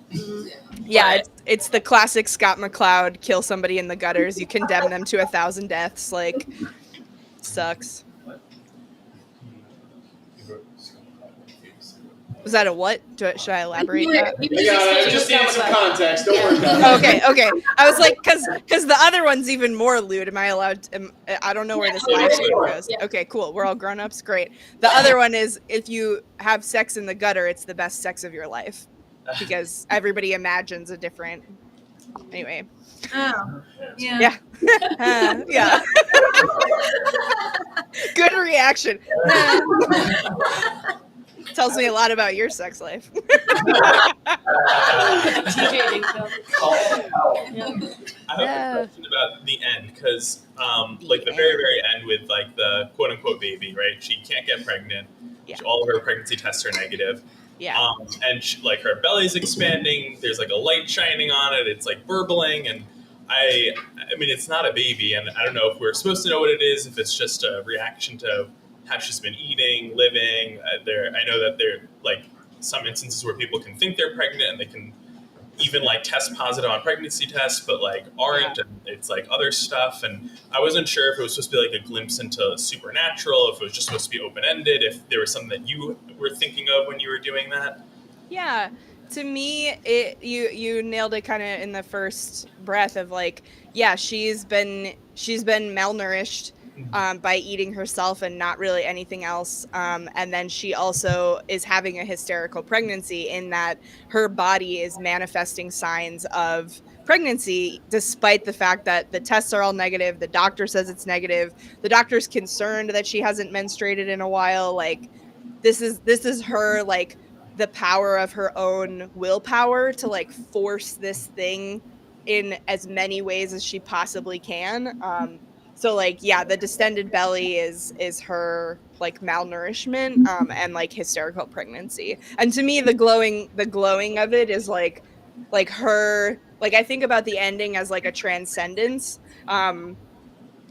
Yeah, it's the classic Scott McCloud, kill somebody in the gutters, you condemn them to 1,000 deaths. Like, sucks. Was that a what? Should I elaborate that? Yeah, just need some context. Don't worry about it. Okay. I was like, because the other one's even more lewd. Am I allowed to, I don't know where this live stream goes. Okay, cool. We're all grown-ups. Great. The other one is, if you have sex in the gutter, it's the best sex of your life. Because everybody imagines a different... Anyway. Oh, yeah. Yeah. Yeah. Good reaction. Tells me a lot about your sex life. TJ thinks so. I have a question about the end, because like the very, very end with like the quote unquote baby, right? She can't get pregnant. Yeah. All of her pregnancy tests are negative. Yeah. And like her belly's expanding. There's like a light shining on it. It's like burbling, and I mean, it's not a baby, and I don't know if we're supposed to know what it is. If it's just a reaction to how she's been eating, living. I know that there like some instances where people can think they're pregnant and they can even like test positive on pregnancy tests, but like aren't, and it's like other stuff. And I wasn't sure if it was supposed to be like a glimpse into supernatural, if it was just supposed to be open-ended, if there was something that you were thinking of when you were doing that. Yeah. To me, you nailed it kind of in the first breath of like, yeah, she's been malnourished by eating herself and not really anything else. And then she also is having a hysterical pregnancy in that her body is manifesting signs of pregnancy, despite the fact that the tests are all negative. The doctor says it's negative. The doctor's concerned that she hasn't menstruated in a while. Like, this is her, like, the power of her own willpower to like force this thing in as many ways as she possibly can. So like, yeah, the distended belly is her like malnourishment and like hysterical pregnancy. And to me, the glowing of it is like her, like I think about the ending as like a transcendence.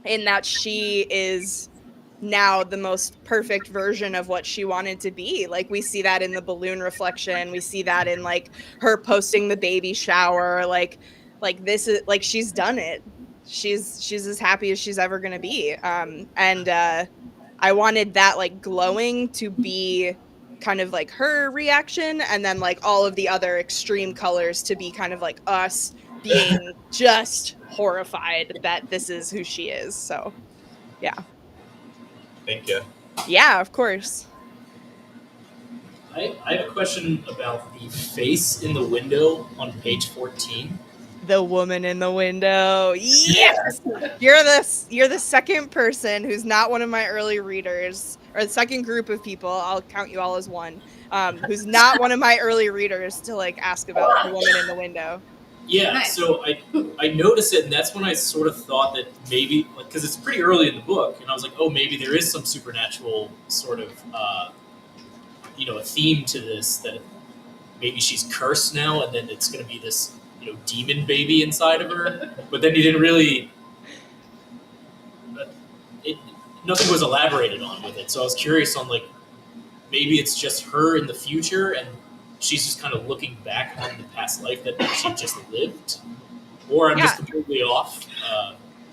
in that she is now the most perfect version of what she wanted to be. Like we see that in the balloon reflection. We see that in like her posting the baby shower. Like this is like she's done it. She's as happy as she's ever gonna be. I wanted that like glowing to be kind of like her reaction, and then like all of the other extreme colors to be kind of like us being just horrified that this is who she is. So yeah. Thank you. Yeah, of course. I have a question about the face in the window on page 14. The woman in the window. Yes. You're the second person who's not one of my early readers, or the second group of people. I'll count you all as one. Who's not one of my early readers to like ask about the woman in the window. Yeah, Nice. so I noticed it, and that's when I sort of thought that maybe, because it's pretty early in the book, and I was like, oh, maybe there is some supernatural sort of, a theme to this, that maybe she's cursed now, and then it's going to be this, demon baby inside of her. But then you didn't really, nothing was elaborated on with it. So I was curious on like, maybe it's just her in the future, and she's just kind of looking back on the past life that she just lived, or I'm just completely off.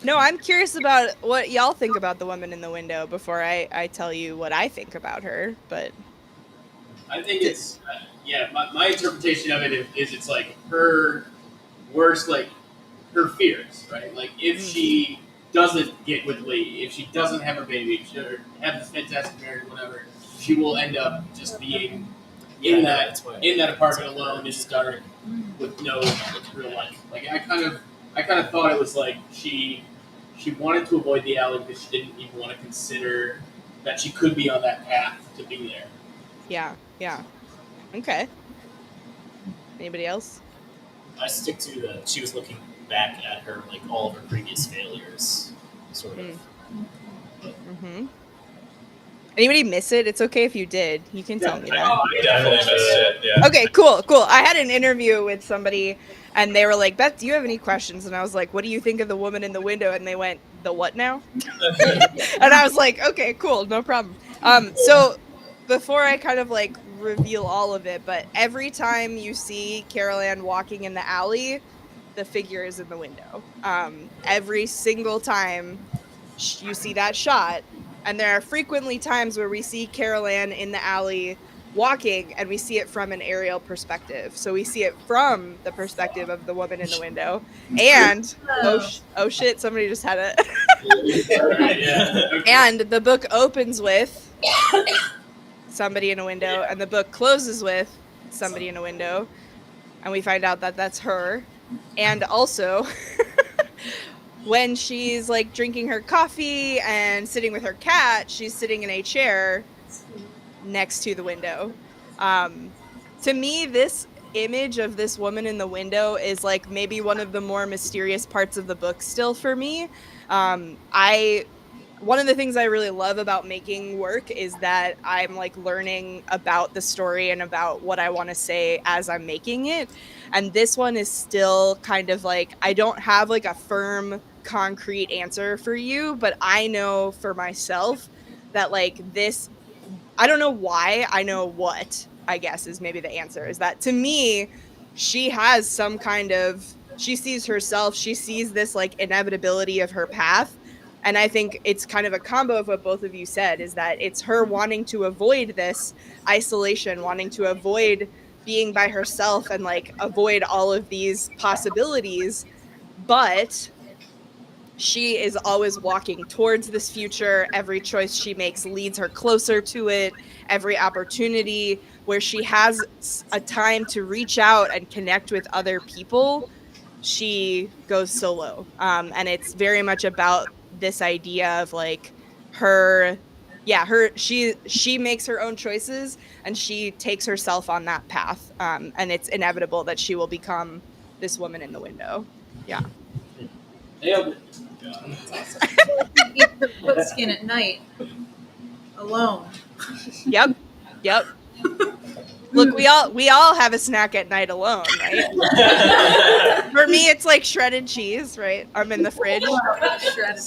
No, I'm curious about what y'all think about the woman in the window before I tell you what I think about her. But I think it's my interpretation of it is it's like her worst, like her fears, right? Like if she doesn't get with Lee, if she doesn't have a baby, if she or have this fantastic marriage, whatever, she will end up just being in that apartment alone, it's dark, with no real life. Like I kind of thought it was like she wanted to avoid the alley because she didn't even want to consider that she could be on that path to be there. yeah. Okay. Anybody else? I stick to that she was looking back at her, like all of her previous failures, sort of. Mm-hmm. Anybody miss it? It's okay if you did. You can tell me that. I definitely missed it. Yeah. Okay, cool. I had an interview with somebody, and they were like, Beth, do you have any questions? And I was like, what do you think of the woman in the window? And they went, the what now? And I was like, okay, cool, no problem. So before I kind of like reveal all of it, but every time you see Carol Ann walking in the alley, the figure is in the window. Every single time you see that shot, and there are frequently times where we see Carol Ann in the alley walking, and we see it from an aerial perspective. So we see it from the perspective of the woman in the window. And oh shit, somebody just had it. And the book opens with somebody in a window, and the book closes with somebody in a window, and we find out that that's her. And also when she's like drinking her coffee and sitting with her cat, she's sitting in a chair next to the window. To me, this image of this woman in the window is like maybe one of the more mysterious parts of the book still for me. One of the things I really love about making work is that I'm like learning about the story and about what I want to say as I'm making it. And this one is still kind of like, I don't have like a firm, concrete answer for you, but I know for myself that like this, I don't know why, I know what, I guess is maybe the answer, is that to me, she has some kind of, she sees herself, she sees this like inevitability of her path. And I think it's kind of a combo of what both of you said, is that it's her wanting to avoid this isolation, wanting to avoid being by herself and like avoid all of these possibilities. But she is always walking towards this future. Every choice she makes leads her closer to it. Every opportunity where she has a time to reach out and connect with other people, she goes solo. And it's very much about this idea of like she makes her own choices and she takes herself on that path. And it's inevitable that she will become this woman in the window. Yeah. Nailed it. Eat the foot skin at night, alone. Yep. Look, we all have a snack at night alone, right? For me, it's like shredded cheese, right? I'm in the fridge. Shredded.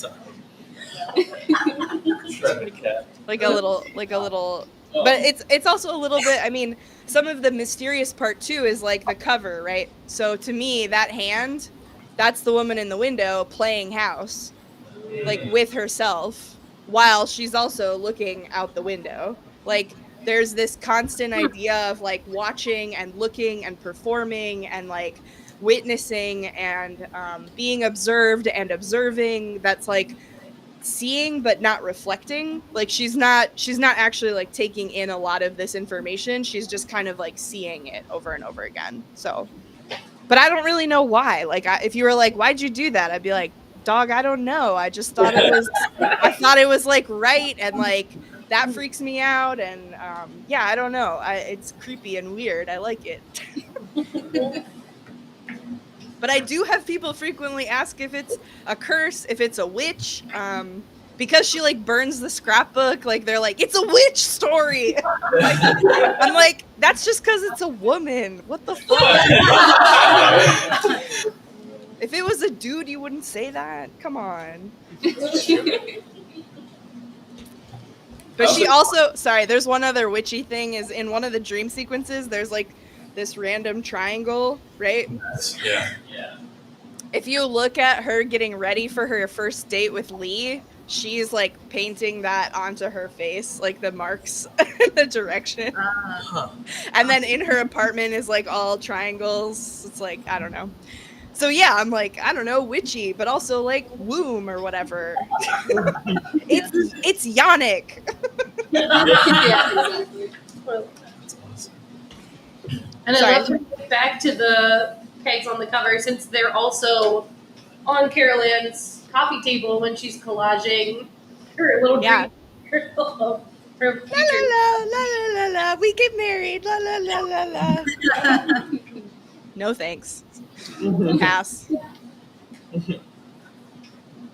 Shredded cat. like a little but it's also a little bit, I mean, some of the mysterious part too is like the cover, right? So to me, that hand, that's the woman in the window playing house, like with herself, while she's also looking out the window. Like there's this constant idea of like watching and looking and performing and like witnessing and being observed and observing, that's like seeing but not reflecting. Like she's not actually like taking in a lot of this information, she's just kind of like seeing it over and over again. So but I don't really know why. Like if you were like, why'd you do that, I'd be like, dog, I don't know, I just thought I thought it was like right, and like that freaks me out, and yeah, I don't know, it's creepy and weird, I like it. But I do have people frequently ask if it's a curse, if it's a witch, because she like burns the scrapbook. Like they're like, it's a witch story. I'm like, that's just because it's a woman. What the fuck? If it was a dude, you wouldn't say that. Come on. But she also, sorry, there's one other witchy thing, is in one of the dream sequences, there's like this random triangle, right? Yeah. If you look at her getting ready for her first date with Lee, she's like painting that onto her face, like the marks in the direction. And then in her apartment is like all triangles. It's like, I don't know. So yeah, I'm like, I don't know, witchy, but also like womb or whatever. It's Yannick. Yeah, exactly. And Sorry. I love to get back to the pegs on the cover, since they're also on Carol Ann's coffee table when she's collaging her little Yeah. dream, her La la la la la la la. We get married. La la la la la. No thanks. Pass. Why do you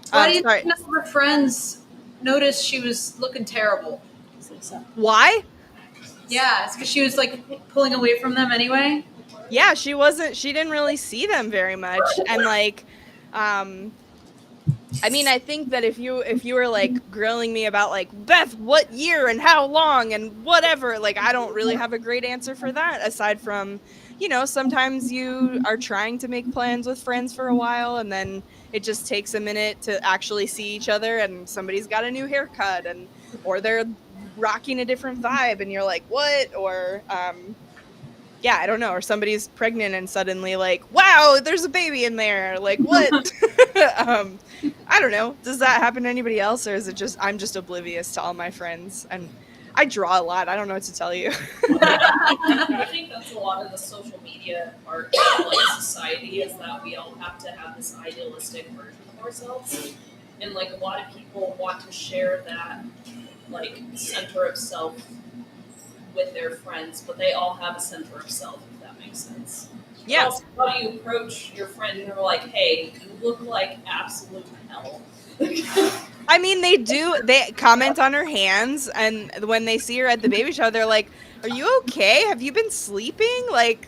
Sorry. think none of her friends noticed she was looking terrible? Why? Yeah, it's because she was like pulling away from them anyway. Yeah, she didn't really see them very much, and like I mean, I think that if you were like grilling me about like, Beth, what year and how long and whatever, like I don't really have a great answer for that, aside from, you know, sometimes you are trying to make plans with friends for a while and then it just takes a minute to actually see each other, and somebody's got a new haircut, and or they're rocking a different vibe and you're like, what? Or yeah, I don't know, or somebody's pregnant and suddenly like, wow, there's a baby in there, like what? I don't know, does that happen to anybody else, or is it just I'm just oblivious to all my friends? And I draw a lot, I don't know what to tell you. I think that's a lot of the social media part of like society, is that we all have to have this idealistic version of ourselves, and like a lot of people want to share that like center of self with their friends, but they all have a center of self, if that makes sense. Yeah. Also, how do you approach your friend and you're like, hey, you look like absolute hell? I mean, they comment on her hands, and when they see her at the baby shower, they're like, are you okay? Have you been sleeping? Like,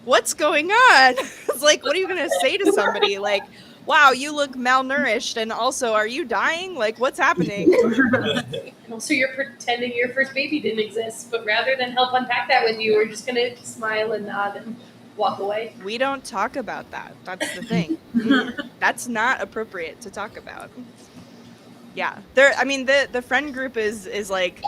what's going on? It's like, what are you going to say to somebody? Like, wow, you look malnourished, and also, are you dying? Like, what's happening? Also, you're pretending your first baby didn't exist, but rather than help unpack that with you, we're just gonna smile and nod and walk away. We don't talk about that. That's the thing. That's not appropriate to talk about. Yeah, I mean, the friend group is like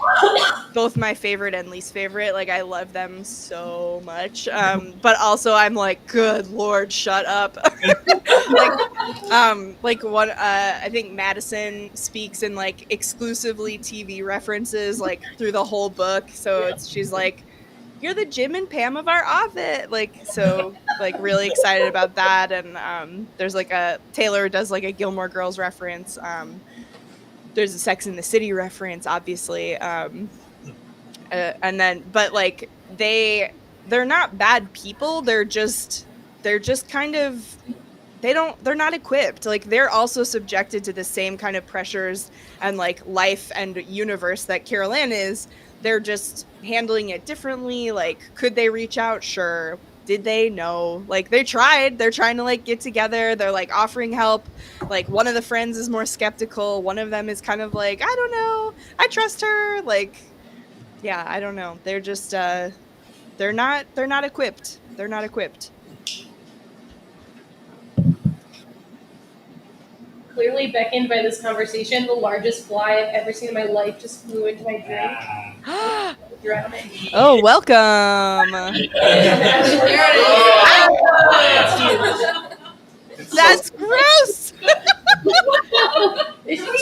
both my favorite and least favorite. Like, I love them so much, but also I'm like, good Lord, shut up. Like one, I think Madison speaks in like exclusively TV references like through the whole book. So she's like, you're the Jim and Pam of our office. Like, so like really excited about that. And there's like Taylor does like a Gilmore Girls reference. There's a Sex and the City reference, obviously. And then, but like they're not bad people. They're just kind of, they're not equipped. Like, they're also subjected to the same kind of pressures and like life and universe that Carol Ann is. They're just handling it differently. Like, could they reach out? Sure. Did they? No. Like, they tried. They're trying to, like, get together. They're, like, offering help. Like, one of the friends is more skeptical. One of them is kind of like, I don't know. I trust her. Like, yeah, I don't know. They're just, they're not equipped. They're not equipped. Clearly beckoned by this conversation, the largest fly I've ever seen in my life just flew into my drink. Drowning. Oh, welcome. That's gross.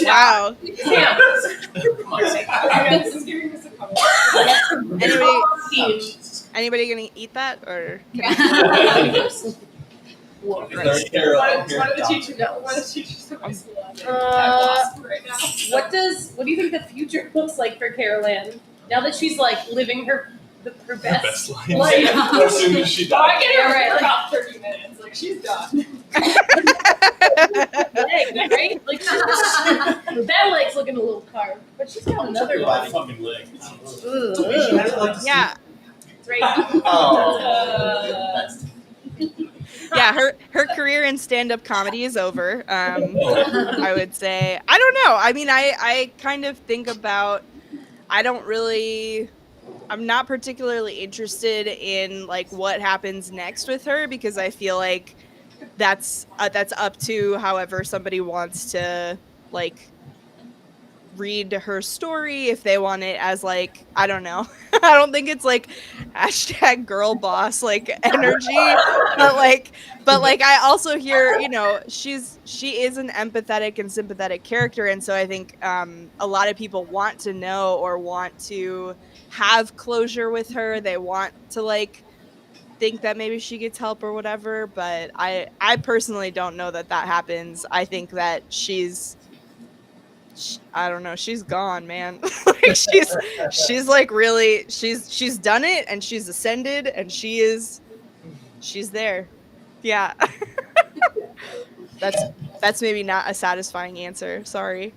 Wow. Anybody gonna eat that or? Whoa, Is there a Carol up here? One of the teachers What do you think the future looks like for Carol Ann? Now that she's like living her best life. life. How soon does she I die? get her right, like, about 30 minutes. Like, she's done. leg, right? Like that leg's looking a little carved, but she's got another one. fucking leg. Yeah. It's right. Yeah, her career in stand-up comedy is over. I would say. I don't know. I mean, I kind of think about, I'm not particularly interested in like what happens next with her, because I feel like that's up to however somebody wants to like read her story, if they want it as like, I don't know. I don't think it's like hashtag girl boss like energy, but like I also hear, you know, she is an empathetic and sympathetic character, and so I think a lot of people want to know or want to have closure with her. They want to like think that maybe she gets help or whatever, but I personally don't know that happens. I think that I don't know, she's gone, man. Like she's like really she's done it, and she's ascended, and she's there. Yeah. That's maybe not a satisfying answer. Sorry.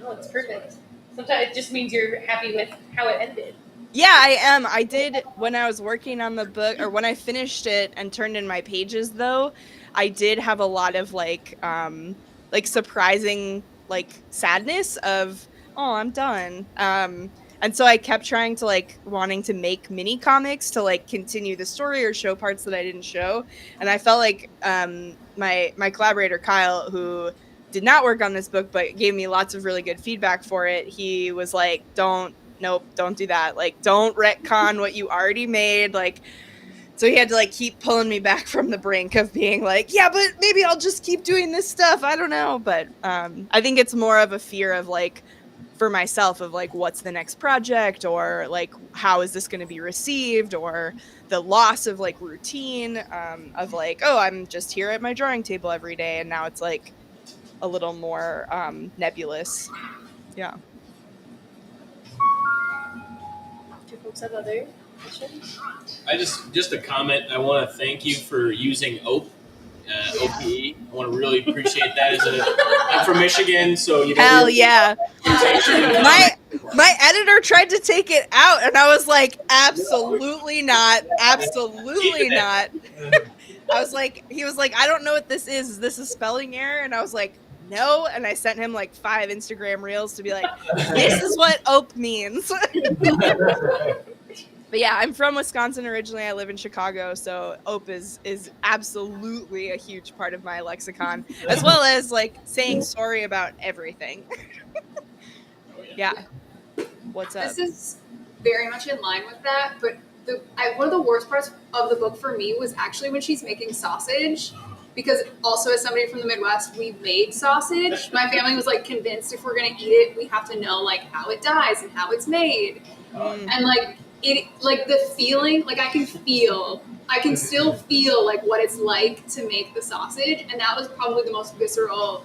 No, it's perfect. Sometimes it just means you're happy with how it ended. Yeah, I am. I did, when I was working on the book, or when I finished it and turned in my pages though, I did have a lot of like surprising like sadness of, oh, I'm done. And so I kept trying to like wanting to make mini comics to like continue the story or show parts that I didn't show. And I felt like my collaborator Kyle, who did not work on this book but gave me lots of really good feedback for it, he was like, don't do that. Like, don't retcon what you already made. Like, so he had to like keep pulling me back from the brink of being like, yeah, but maybe I'll just keep doing this stuff. I don't know. But I think it's more of a fear of like, for myself, of like, what's the next project, or like, how is this going to be received, or the loss of like routine of like, oh, I'm just here at my drawing table every day. And now it's like a little more nebulous. Yeah. Do folks have other questions? I just a comment. I want to thank you for using OPE. I want to really appreciate that. I'm from Michigan, so you know. Hell yeah! My editor tried to take it out, and I was like, absolutely not, absolutely not. I was like, he was like, I don't know what this is. Is this a spelling error? And I was like, no. And I sent him like 5 Instagram reels to be like, this is what OPE means. But yeah, I'm from Wisconsin originally. I live in Chicago, so OPE is absolutely a huge part of my lexicon, as well as like saying sorry about everything. Yeah. What's up? This is very much in line with that, but one of the worst parts of the book for me was actually when she's making sausage, because also as somebody from the Midwest, we made sausage. My family was like convinced if we're gonna eat it, we have to know like how it dies and how it's made, and like. It like the feeling, like I can still feel like what it's like to make the sausage, and that was probably the most visceral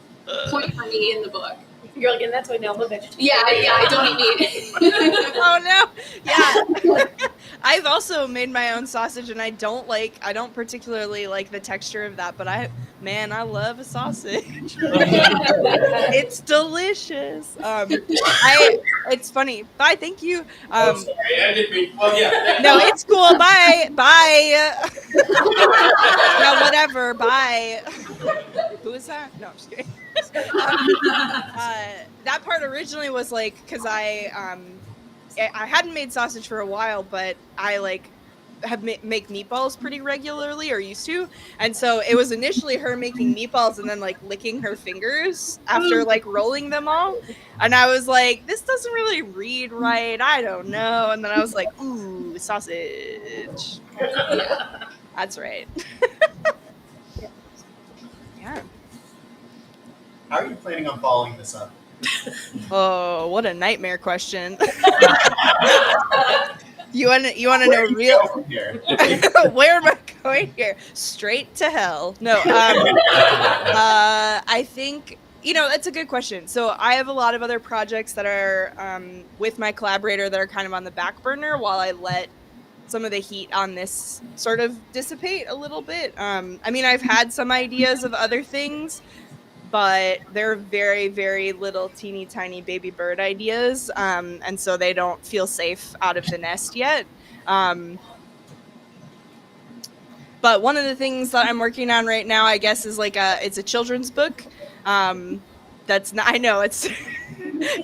point for me in the book. You're like, and that's why now I'm a vegetarian. Yeah, I don't eat meat. Oh no! Yeah, I've also made my own sausage, and I don't particularly like the texture of that, but Man, I love a sausage. It's delicious. It's funny. Bye, thank you. Oh, sorry, I didn't mean. Well, yeah. No, it's cool. Bye. Bye. Yeah, whatever. Bye. Who is that? No, I'm just kidding. That part originally was like, because I hadn't made sausage for a while, but I like have make meatballs pretty regularly, or used to, and so it was initially her making meatballs and then like licking her fingers after like rolling them all, and I was like, this doesn't really read right, I don't know, and then I was like, ooh, sausage. That's right. Yeah. How are you planning on following this up? Oh, what a nightmare question. You want to know real? Here. Where am I going here? Straight to hell. No. I think, that's a good question. So I have a lot of other projects that are with my collaborator that are kind of on the back burner while I let some of the heat on this sort of dissipate a little bit. I mean, I've had some ideas of other things, but they're very, very little teeny tiny baby bird ideas. And so they don't feel safe out of the nest yet. But one of the things that I'm working on right now, I guess, is it's a children's book. That's not, I know it's,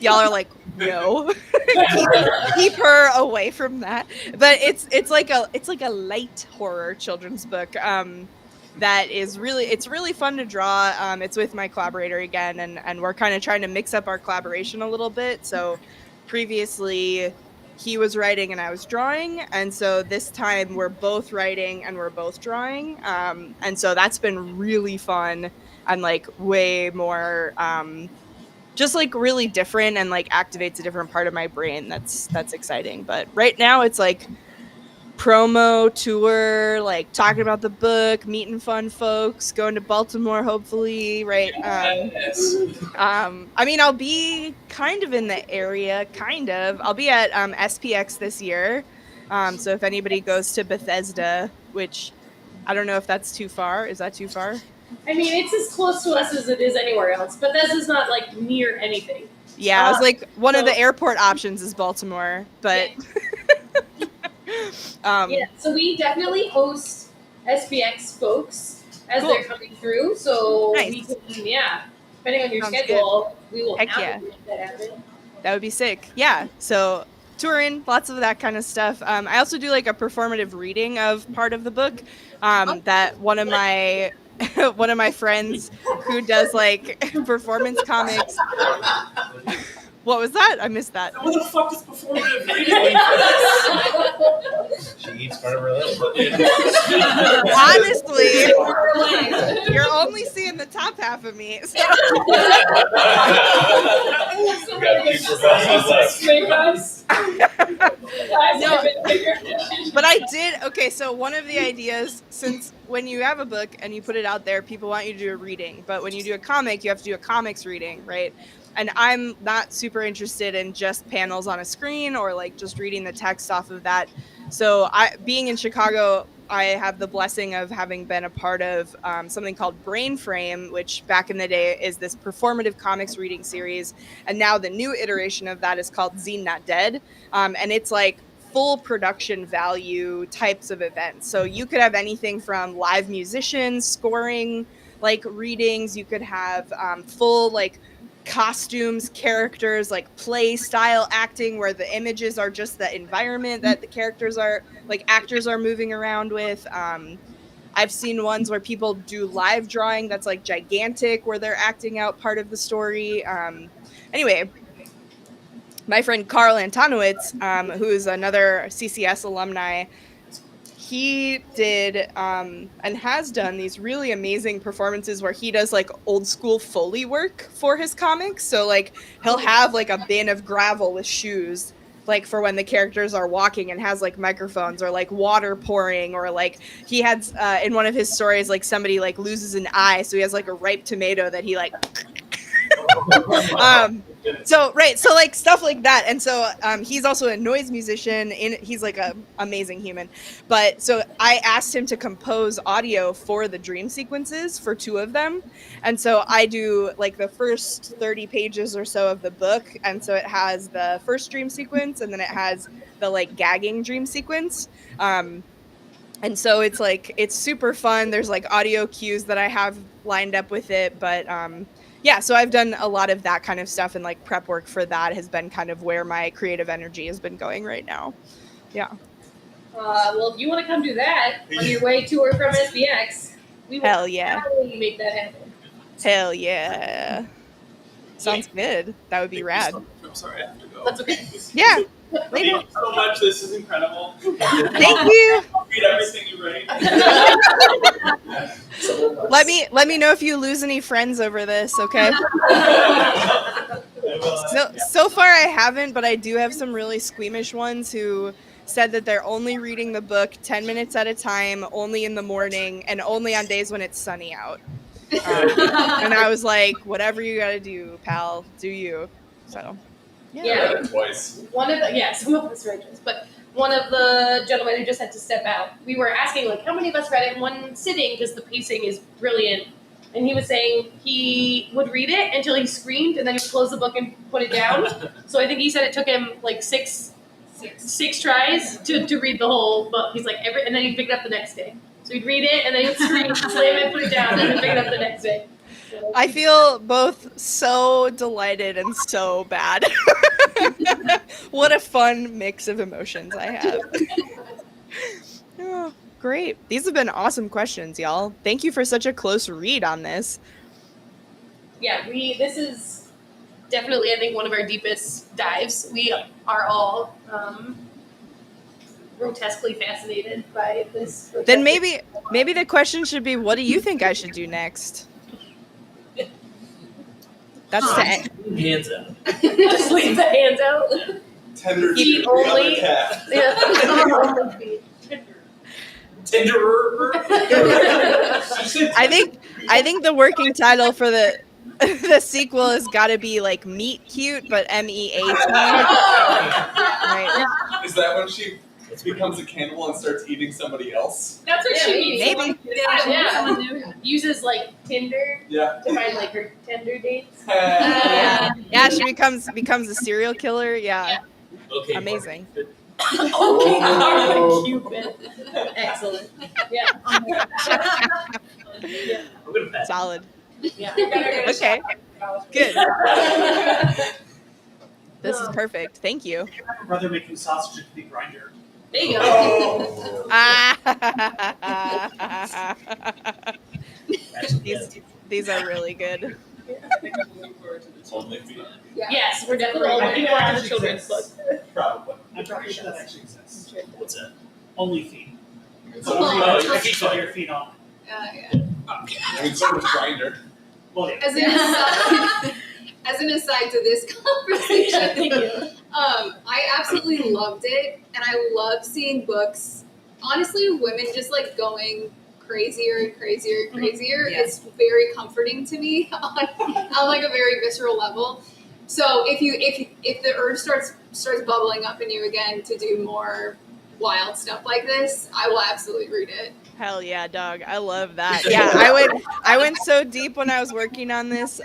y'all are like, no, keep her away from that. But it's like a light horror children's book. That is really fun to draw. It's with my collaborator again, and we're kind of trying to mix up our collaboration a little bit. So previously he was writing and I was drawing, and so this time we're both writing and we're both drawing. And so that's been really fun and like way more just like really different and like activates a different part of my brain. That's exciting. But right now it's like promo tour, like talking about the book, meeting fun folks, going to Baltimore hopefully, right? I mean, I'll be kind of in the area, I'll be at SPX this year, so if anybody goes to Bethesda, which I don't know if that's too far. Is that too far? I mean, it's as close to us as it is anywhere else, but this is not like near anything. Yeah, I was like, one of the airport options is Baltimore, but yeah, so we definitely host SPX folks as they're coming through. So we can, depending on your schedule, we will make that happen. That would be sick. Yeah. So touring, lots of that kind of stuff. I also do like a performative reading of part of the book. That one of my friends who does like performance comics. What was that? I missed that. What the fuck is performative reading? She eats part of her leg. Honestly, you're only seeing the top half of me. So. No, but I did. Okay, so one of the ideas, since when you have a book and you put it out there, people want you to do a reading. But when you do a comic, you have to do a comics reading, right? And I'm not super interested in just panels on a screen or like just reading the text off of that. So being in Chicago, I have the blessing of having been a part of something called Brain Frame, which back in the day is this performative comics reading series. And now the new iteration of that is called Zine Not Dead. And it's like full production value types of events. So you could have anything from live musicians scoring like readings. You could have full like costumes, characters, like play style acting where the images are just the environment that the characters are like actors are moving around with. I've seen ones where people do live drawing that's like gigantic where they're acting out part of the story. Anyway, my friend Carl Antonowitz, who is another CCS alumni, he did and has done these really amazing performances where he does like old school Foley work for his comics. So like he'll have like a bin of gravel with shoes, like for when the characters are walking, and has like microphones or like water pouring, or like he had in one of his stories, like somebody like loses an eye. So he has like a ripe tomato that he like So like stuff like that, and so he's also a noise musician, and he's like a amazing human. But so I asked him to compose audio for the dream sequences for 2 of them, and so I do like the first 30 pages or so of the book, and so it has the first dream sequence, and then it has the like gagging dream sequence. And so it's like it's super fun. There's like audio cues that I have lined up with it, but yeah, so I've done a lot of that kind of stuff, and like prep work for that has been kind of where my creative energy has been going right now. Yeah. Well, if you want to come do that on your way to or from SBX, we will Hell yeah. totally make that happen. Hell yeah. Sounds good. That would be rad. I'm sorry, I have to go. That's okay. Yeah. Thank you so much. This is incredible. Thank you. I'll read everything you write. Let me know if you lose any friends over this, okay? So far I haven't, but I do have some really squeamish ones who said that they're only reading the book 10 minutes at a time, only in the morning, and only on days when it's sunny out. And I was like, whatever you gotta do, pal, do you. So, Yeah. Twice. One of the some of us read this, but one of the gentlemen who just had to step out, we were asking like how many of us read it in one sitting because the pacing is brilliant, and he was saying he would read it until he screamed and then he would close the book and put it down. So I think he said it took him like six tries to read the whole book. He's like and then he'd pick it up the next day. So he'd read it and then he'd scream, slam it, put it down, and then pick it up the next day. So, I feel both so delighted and so bad. What a fun mix of emotions I have. Oh, great. These have been awesome questions, y'all. Thank you for such a close read on this. yeah, this is definitely I think one of our deepest dives. We are all grotesquely fascinated by this. Then maybe the question should be, what do you think I should do next? That's the end. Hands out. Just leave the hands out. Tender Feet feet, only. other cat. Yeah. Tenderer. I think the working title for the sequel has got to be like Meet Cute, but MEAT. Right. Is that when she becomes a cannibal and starts eating somebody else? That's what she needs. Maybe. Yeah. Uses like Tinder Yeah. to find like her Tinder dates. Yeah, she becomes a serial killer. Yeah. Okay. Amazing. Oh. Cupid. Excellent. Yeah. I'm gonna pass. Solid. Yeah. Okay. Good. This is perfect. Thank you. My brother making sausage at the grinder. There you go. These are really good. Only feet. Yes, we're definitely looking forward to the children's book. Probably. I'm pretty sure that actually exists. What's that? Only feet. So So Oh, you your feet on your feet on. Yeah. I mean, so was Grinder. Well, yeah. As an aside to this conversation, I absolutely loved it, and I love seeing books. Honestly, women just like going crazier and crazier and crazier. Yeah. It's very comforting to me on like a very visceral level. So if the urge starts bubbling up in you again to do more wild stuff like this, I will absolutely read it. Hell yeah, dog. I love that. Yeah, I went so deep when I was working on this.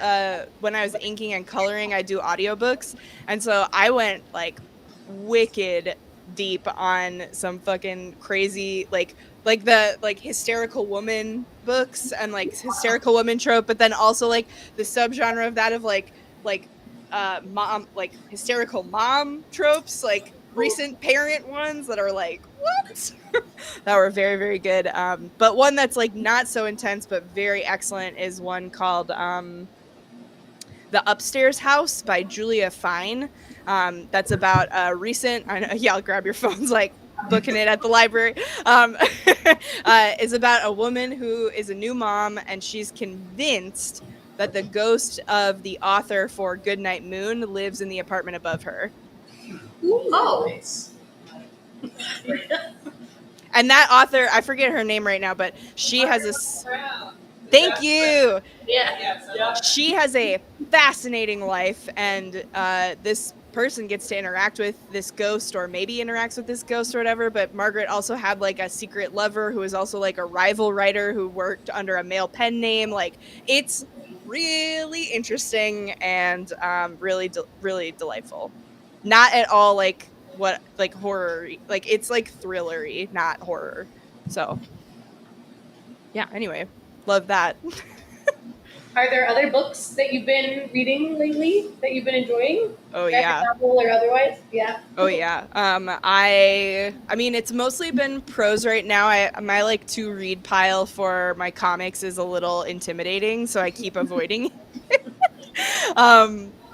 When I was inking and coloring, I do audiobooks. And so I went like wicked deep on some fucking crazy like the like hysterical woman books and like hysterical woman trope, but then also like the subgenre of that of like mom, like hysterical mom tropes, like recent parent ones that are like what that were very, very good. But one that's like not so intense but very excellent is one called The Upstairs House by Julia Fine. That's about a recent, I know, y'all grab your phones like booking it at the library. Is about a woman who is a new mom and she's convinced that the ghost of the author for Goodnight Moon lives in the apartment above her. Oh. And that author, I forget her name right now, but she has Thank you. Yeah. She has a fascinating life, and this person gets to interact with this ghost, or maybe interacts with this ghost or whatever. But Margaret also had like a secret lover who was also like a rival writer who worked under a male pen name. Like, it's really interesting and really really delightful. Not at all like horror. Like, it's like thrillery, not horror. So yeah. Anyway, love that. Are there other books that you've been reading lately that you've been enjoying? Oh Graphic yeah. novel or otherwise? Yeah. Oh yeah. I mean, it's mostly been prose right now. My like to read pile for my comics is a little intimidating, so I keep avoiding it.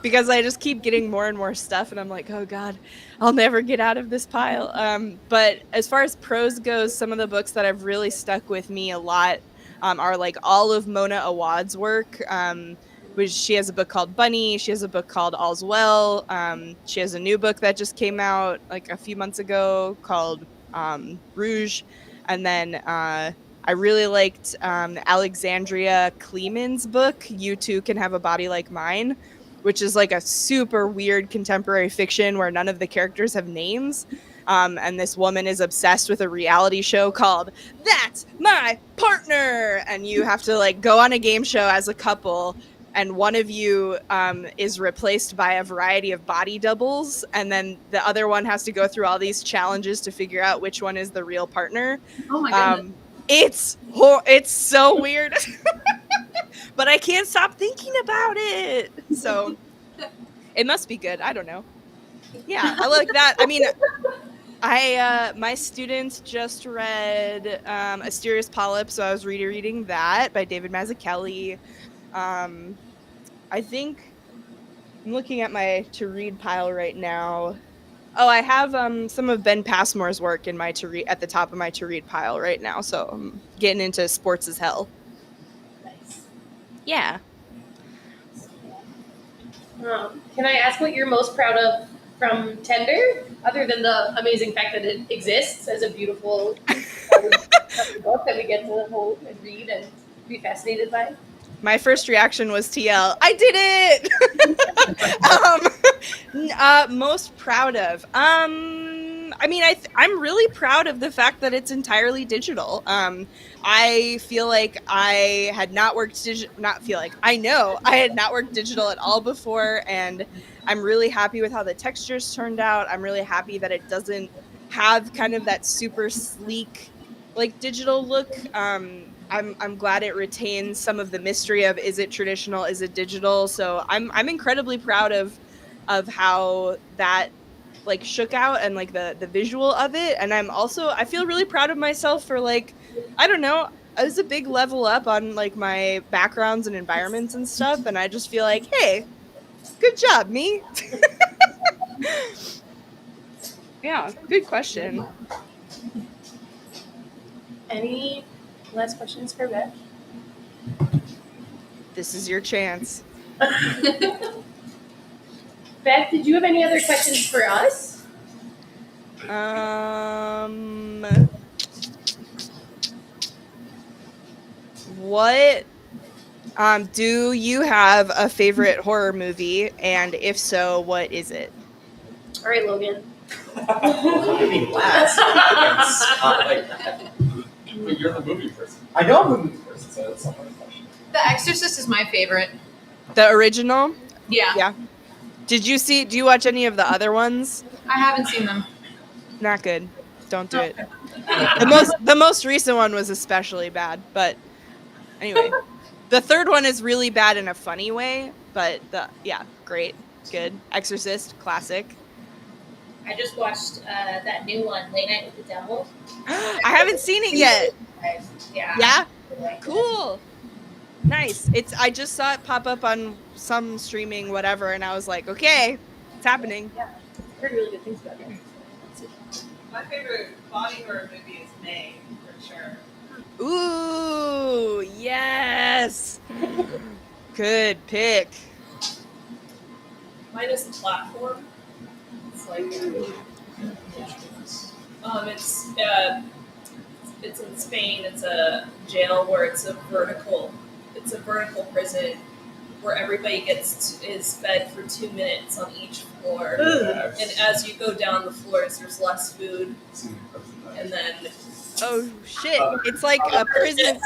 Because I just keep getting more and more stuff, and I'm like, oh god, I'll never get out of this pile. But as far as prose goes, some of the books that have really stuck with me a lot are like all of Mona Awad's work. Which she has a book called Bunny. She has a book called All's Well. She has a new book that just came out like a few months ago called Rouge. And then I really liked Alexandria Kleeman's book, You Too Can Have a Body Like Mine, which is like a super weird contemporary fiction where none of the characters have names. And this woman is obsessed with a reality show called That's My Partner. And you have to like go on a game show as a couple, and one of you is replaced by a variety of body doubles, and then the other one has to go through all these challenges to figure out which one is the real partner. Oh my goodness. It's so weird. But I can't stop thinking about it. So it must be good. I don't know. Yeah, I like that. I mean, my students just read Asterios Polyp, so I was rereading that by David Mazzucchelli. I think I'm looking at my to read pile right now. Oh, I have some of Ben Passmore's work in my to read at the top of my to read pile right now. So I'm getting into sports as hell. Nice. Yeah. Can I ask what you're most proud of from Tender, other than the amazing fact that it exists as a beautiful book that we get to hold and read and be fascinated by? My first reaction was TL. I did it. Most proud of. I mean, I'm really proud of the fact that it's entirely digital. I feel like I had not worked I know I had not worked digital at all before, and I'm really happy with how the textures turned out. I'm really happy that it doesn't have kind of that super sleek, like, digital look. I'm glad it retains some of the mystery of, is it traditional, is it digital? So I'm incredibly proud of how that like shook out, and like the visual of it. And I feel really proud of myself for, like, I don't know, it was a big level up on like my backgrounds and environments and stuff, and I just feel like, hey, good job, me. Yeah, good question. Any last questions for Beth? This is your chance. Beth, did you have any other questions for us? What do you have a favorite horror movie, and if so, what is it? All right, Logan. I mean, last. Like that. But you're the movie person. I know I'm a movie person, so that's not my question. The Exorcist is my favorite. The original? Yeah. Yeah. Do you watch any of the other ones? I haven't seen them. Not good. Don't do it. The most recent one was especially bad, but anyway. The third one is really bad in a funny way, but great. Good. Exorcist, classic. I just watched that new one, Late Night with the Devil. I haven't seen it yet. Yeah. Yeah? Like Cool. Nice. I just saw it pop up on some streaming whatever, and I was like, okay, it's happening. Yeah, I've heard really good things about it. My favorite body horror movie is May, for sure. Ooh, yes. Good pick. Mine is The Platform. It's like, it's in Spain. It's a jail where it's a vertical it's a vertical prison where everybody is fed for 2 minutes on each floor, and as you go down the floors, there's less food, and then Oh shit! It's like a prison.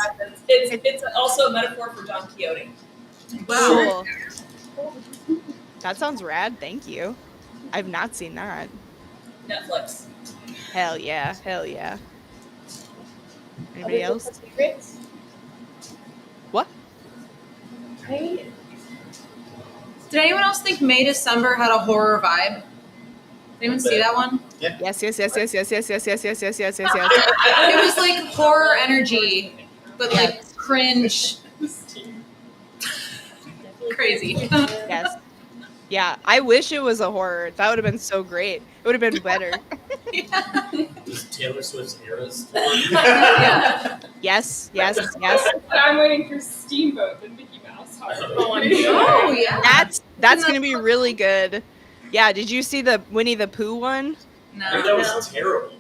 It's also a metaphor for Don Quixote. Cool. That sounds rad. Thank you. I've not seen that. Netflix. Hell yeah! Hell yeah! Anybody else? Secrets? What? Right? Did anyone else think May December had a horror vibe? Did anyone see that one? Yes. It It was like horror energy, but like cringe. Crazy. Yes. Yeah, I wish it was a horror. That would have been so great. It would have been better. Was Taylor Swift's Eras? Yes. I'm waiting for Steamboat, the Mickey Mouse horror. Oh yeah. That's gonna be really good. Yeah, did you see the Winnie the Pooh one? I think that was terrible.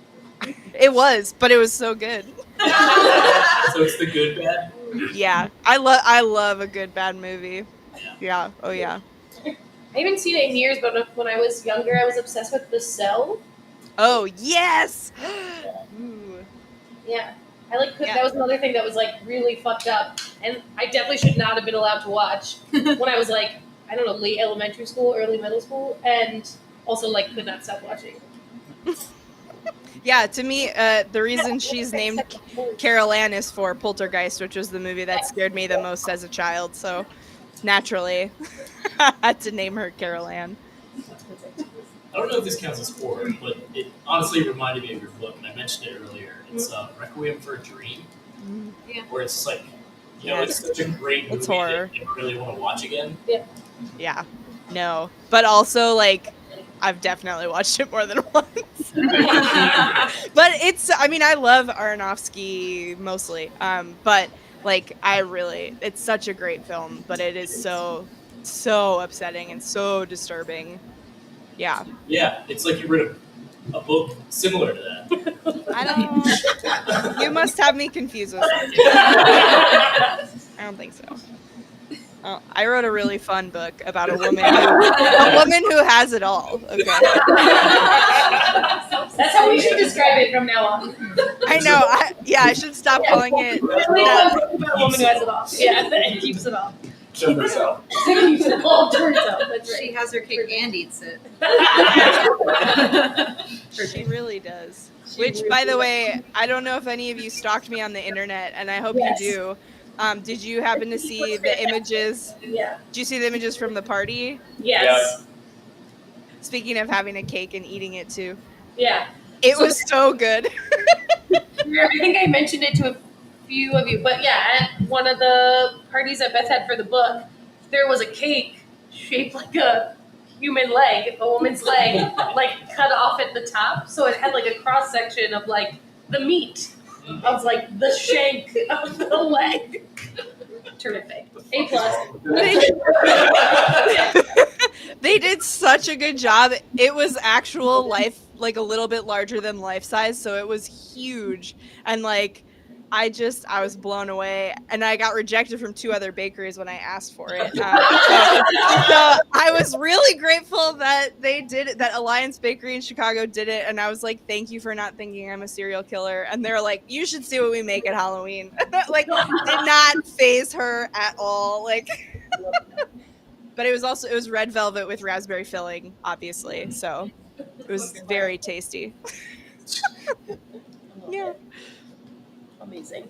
It was, but it was so good. So it's the good bad? Yeah, I love a good bad movie. Yeah. Oh yeah. I haven't seen it in years, but when I was younger, I was obsessed with The Cell. Oh yes. Ooh. Yeah. That was another thing that was like really fucked up, and I definitely should not have been allowed to watch when I was like, I don't know, late elementary school, early middle school, and also like could not stop watching. Yeah, to me, the reason she's named Carol Ann is for Poltergeist, which was the movie that scared me the most as a child. So naturally, I had to name her Carol Ann. I don't know if this counts as horror, but it honestly reminded me of your book, and I mentioned it earlier. It's Requiem for a Dream, where it's like, it's such a great movie It's horror. that you really want to watch again. Yeah, no, but also like I've definitely watched it more than once. But I love Aronofsky mostly, but like it's such a great film, but it is so upsetting and so disturbing. Yeah. Yeah, it's like you read a book similar to that. I don't. You must have me confused with something. I don't think so. I wrote a really fun book about a woman who has it all. Okay. That's how we should describe it from now on. I know. I should stop calling it. About a woman who has it all. Yeah, and keeps it all. Show herself. Keeps it all to herself. That's right. She has her cake and eats it. She really does. Which, by the way, I don't know if any of you stalked me on the internet, and I hope you do. Did you happen to see the images? Yeah. Did you see the images from the party? Yes. Speaking of having a cake and eating it too. Yeah. It was so good. I think I mentioned it to a few of you, but yeah, at one of the parties that Beth had for the book, there was a cake shaped like a human leg, a woman's leg, like cut off at the top, so it had like a cross section of like the meat of like the shank of the leg. Terrific. A+. They did such a good job. It was actual life, like a little bit larger than life size, so it was huge. And like, I was blown away, and I got rejected from 2 other bakeries when I asked for it. So I was really grateful that they did it, that Alliance Bakery in Chicago did it, and I was like, thank you for not thinking I'm a serial killer. And they were like, you should see what we make at Halloween. Like, did not faze her at all. Like, but it was red velvet with raspberry filling, obviously, so it was very tasty. Yeah. Amazing.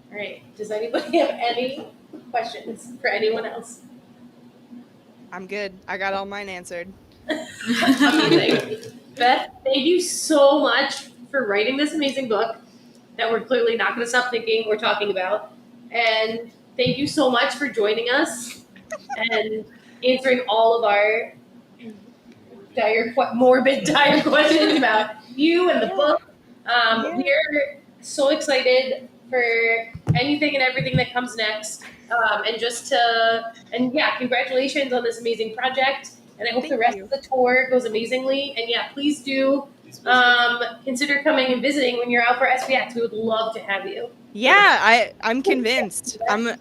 All right. Does anybody have any questions for anyone else? I'm good. I got all mine answered. Amazing. Beth, thank you so much for writing this amazing book that we're clearly not going to stop thinking or talking about. And thank you so much for joining us and answering all of our morbid, dire questions about you and the book. We're so excited for anything and everything that comes next. Congratulations on this amazing project. And I hope the rest of the tour goes amazingly. And yeah, please do consider coming and visiting when you're out for SPX. We would love to have you. Yeah, I'm convinced. I'm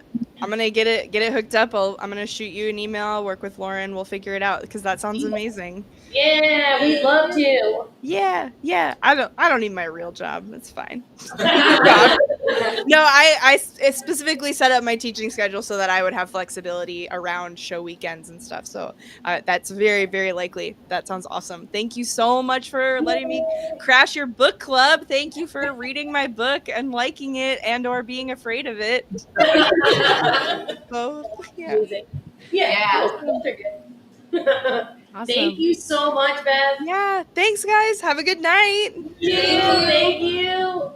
gonna get it hooked up. I'm gonna shoot you an email. I'll work with Lauren. We'll figure it out because that sounds amazing. Yeah, we'd love to. Yeah. I don't need my real job. It's fine. No, I specifically set up my teaching schedule so that I would have flexibility around show weekends and stuff. So that's very, very likely. That sounds awesome. Thank you so much for letting me crash your book club. Thank you for reading my book and liking it and or being afraid of it. So, yeah. Amazing. Yeah. Those are good. Awesome. Thank you so much, Beth. Yeah. Thanks, guys. Have a good night. Thank you.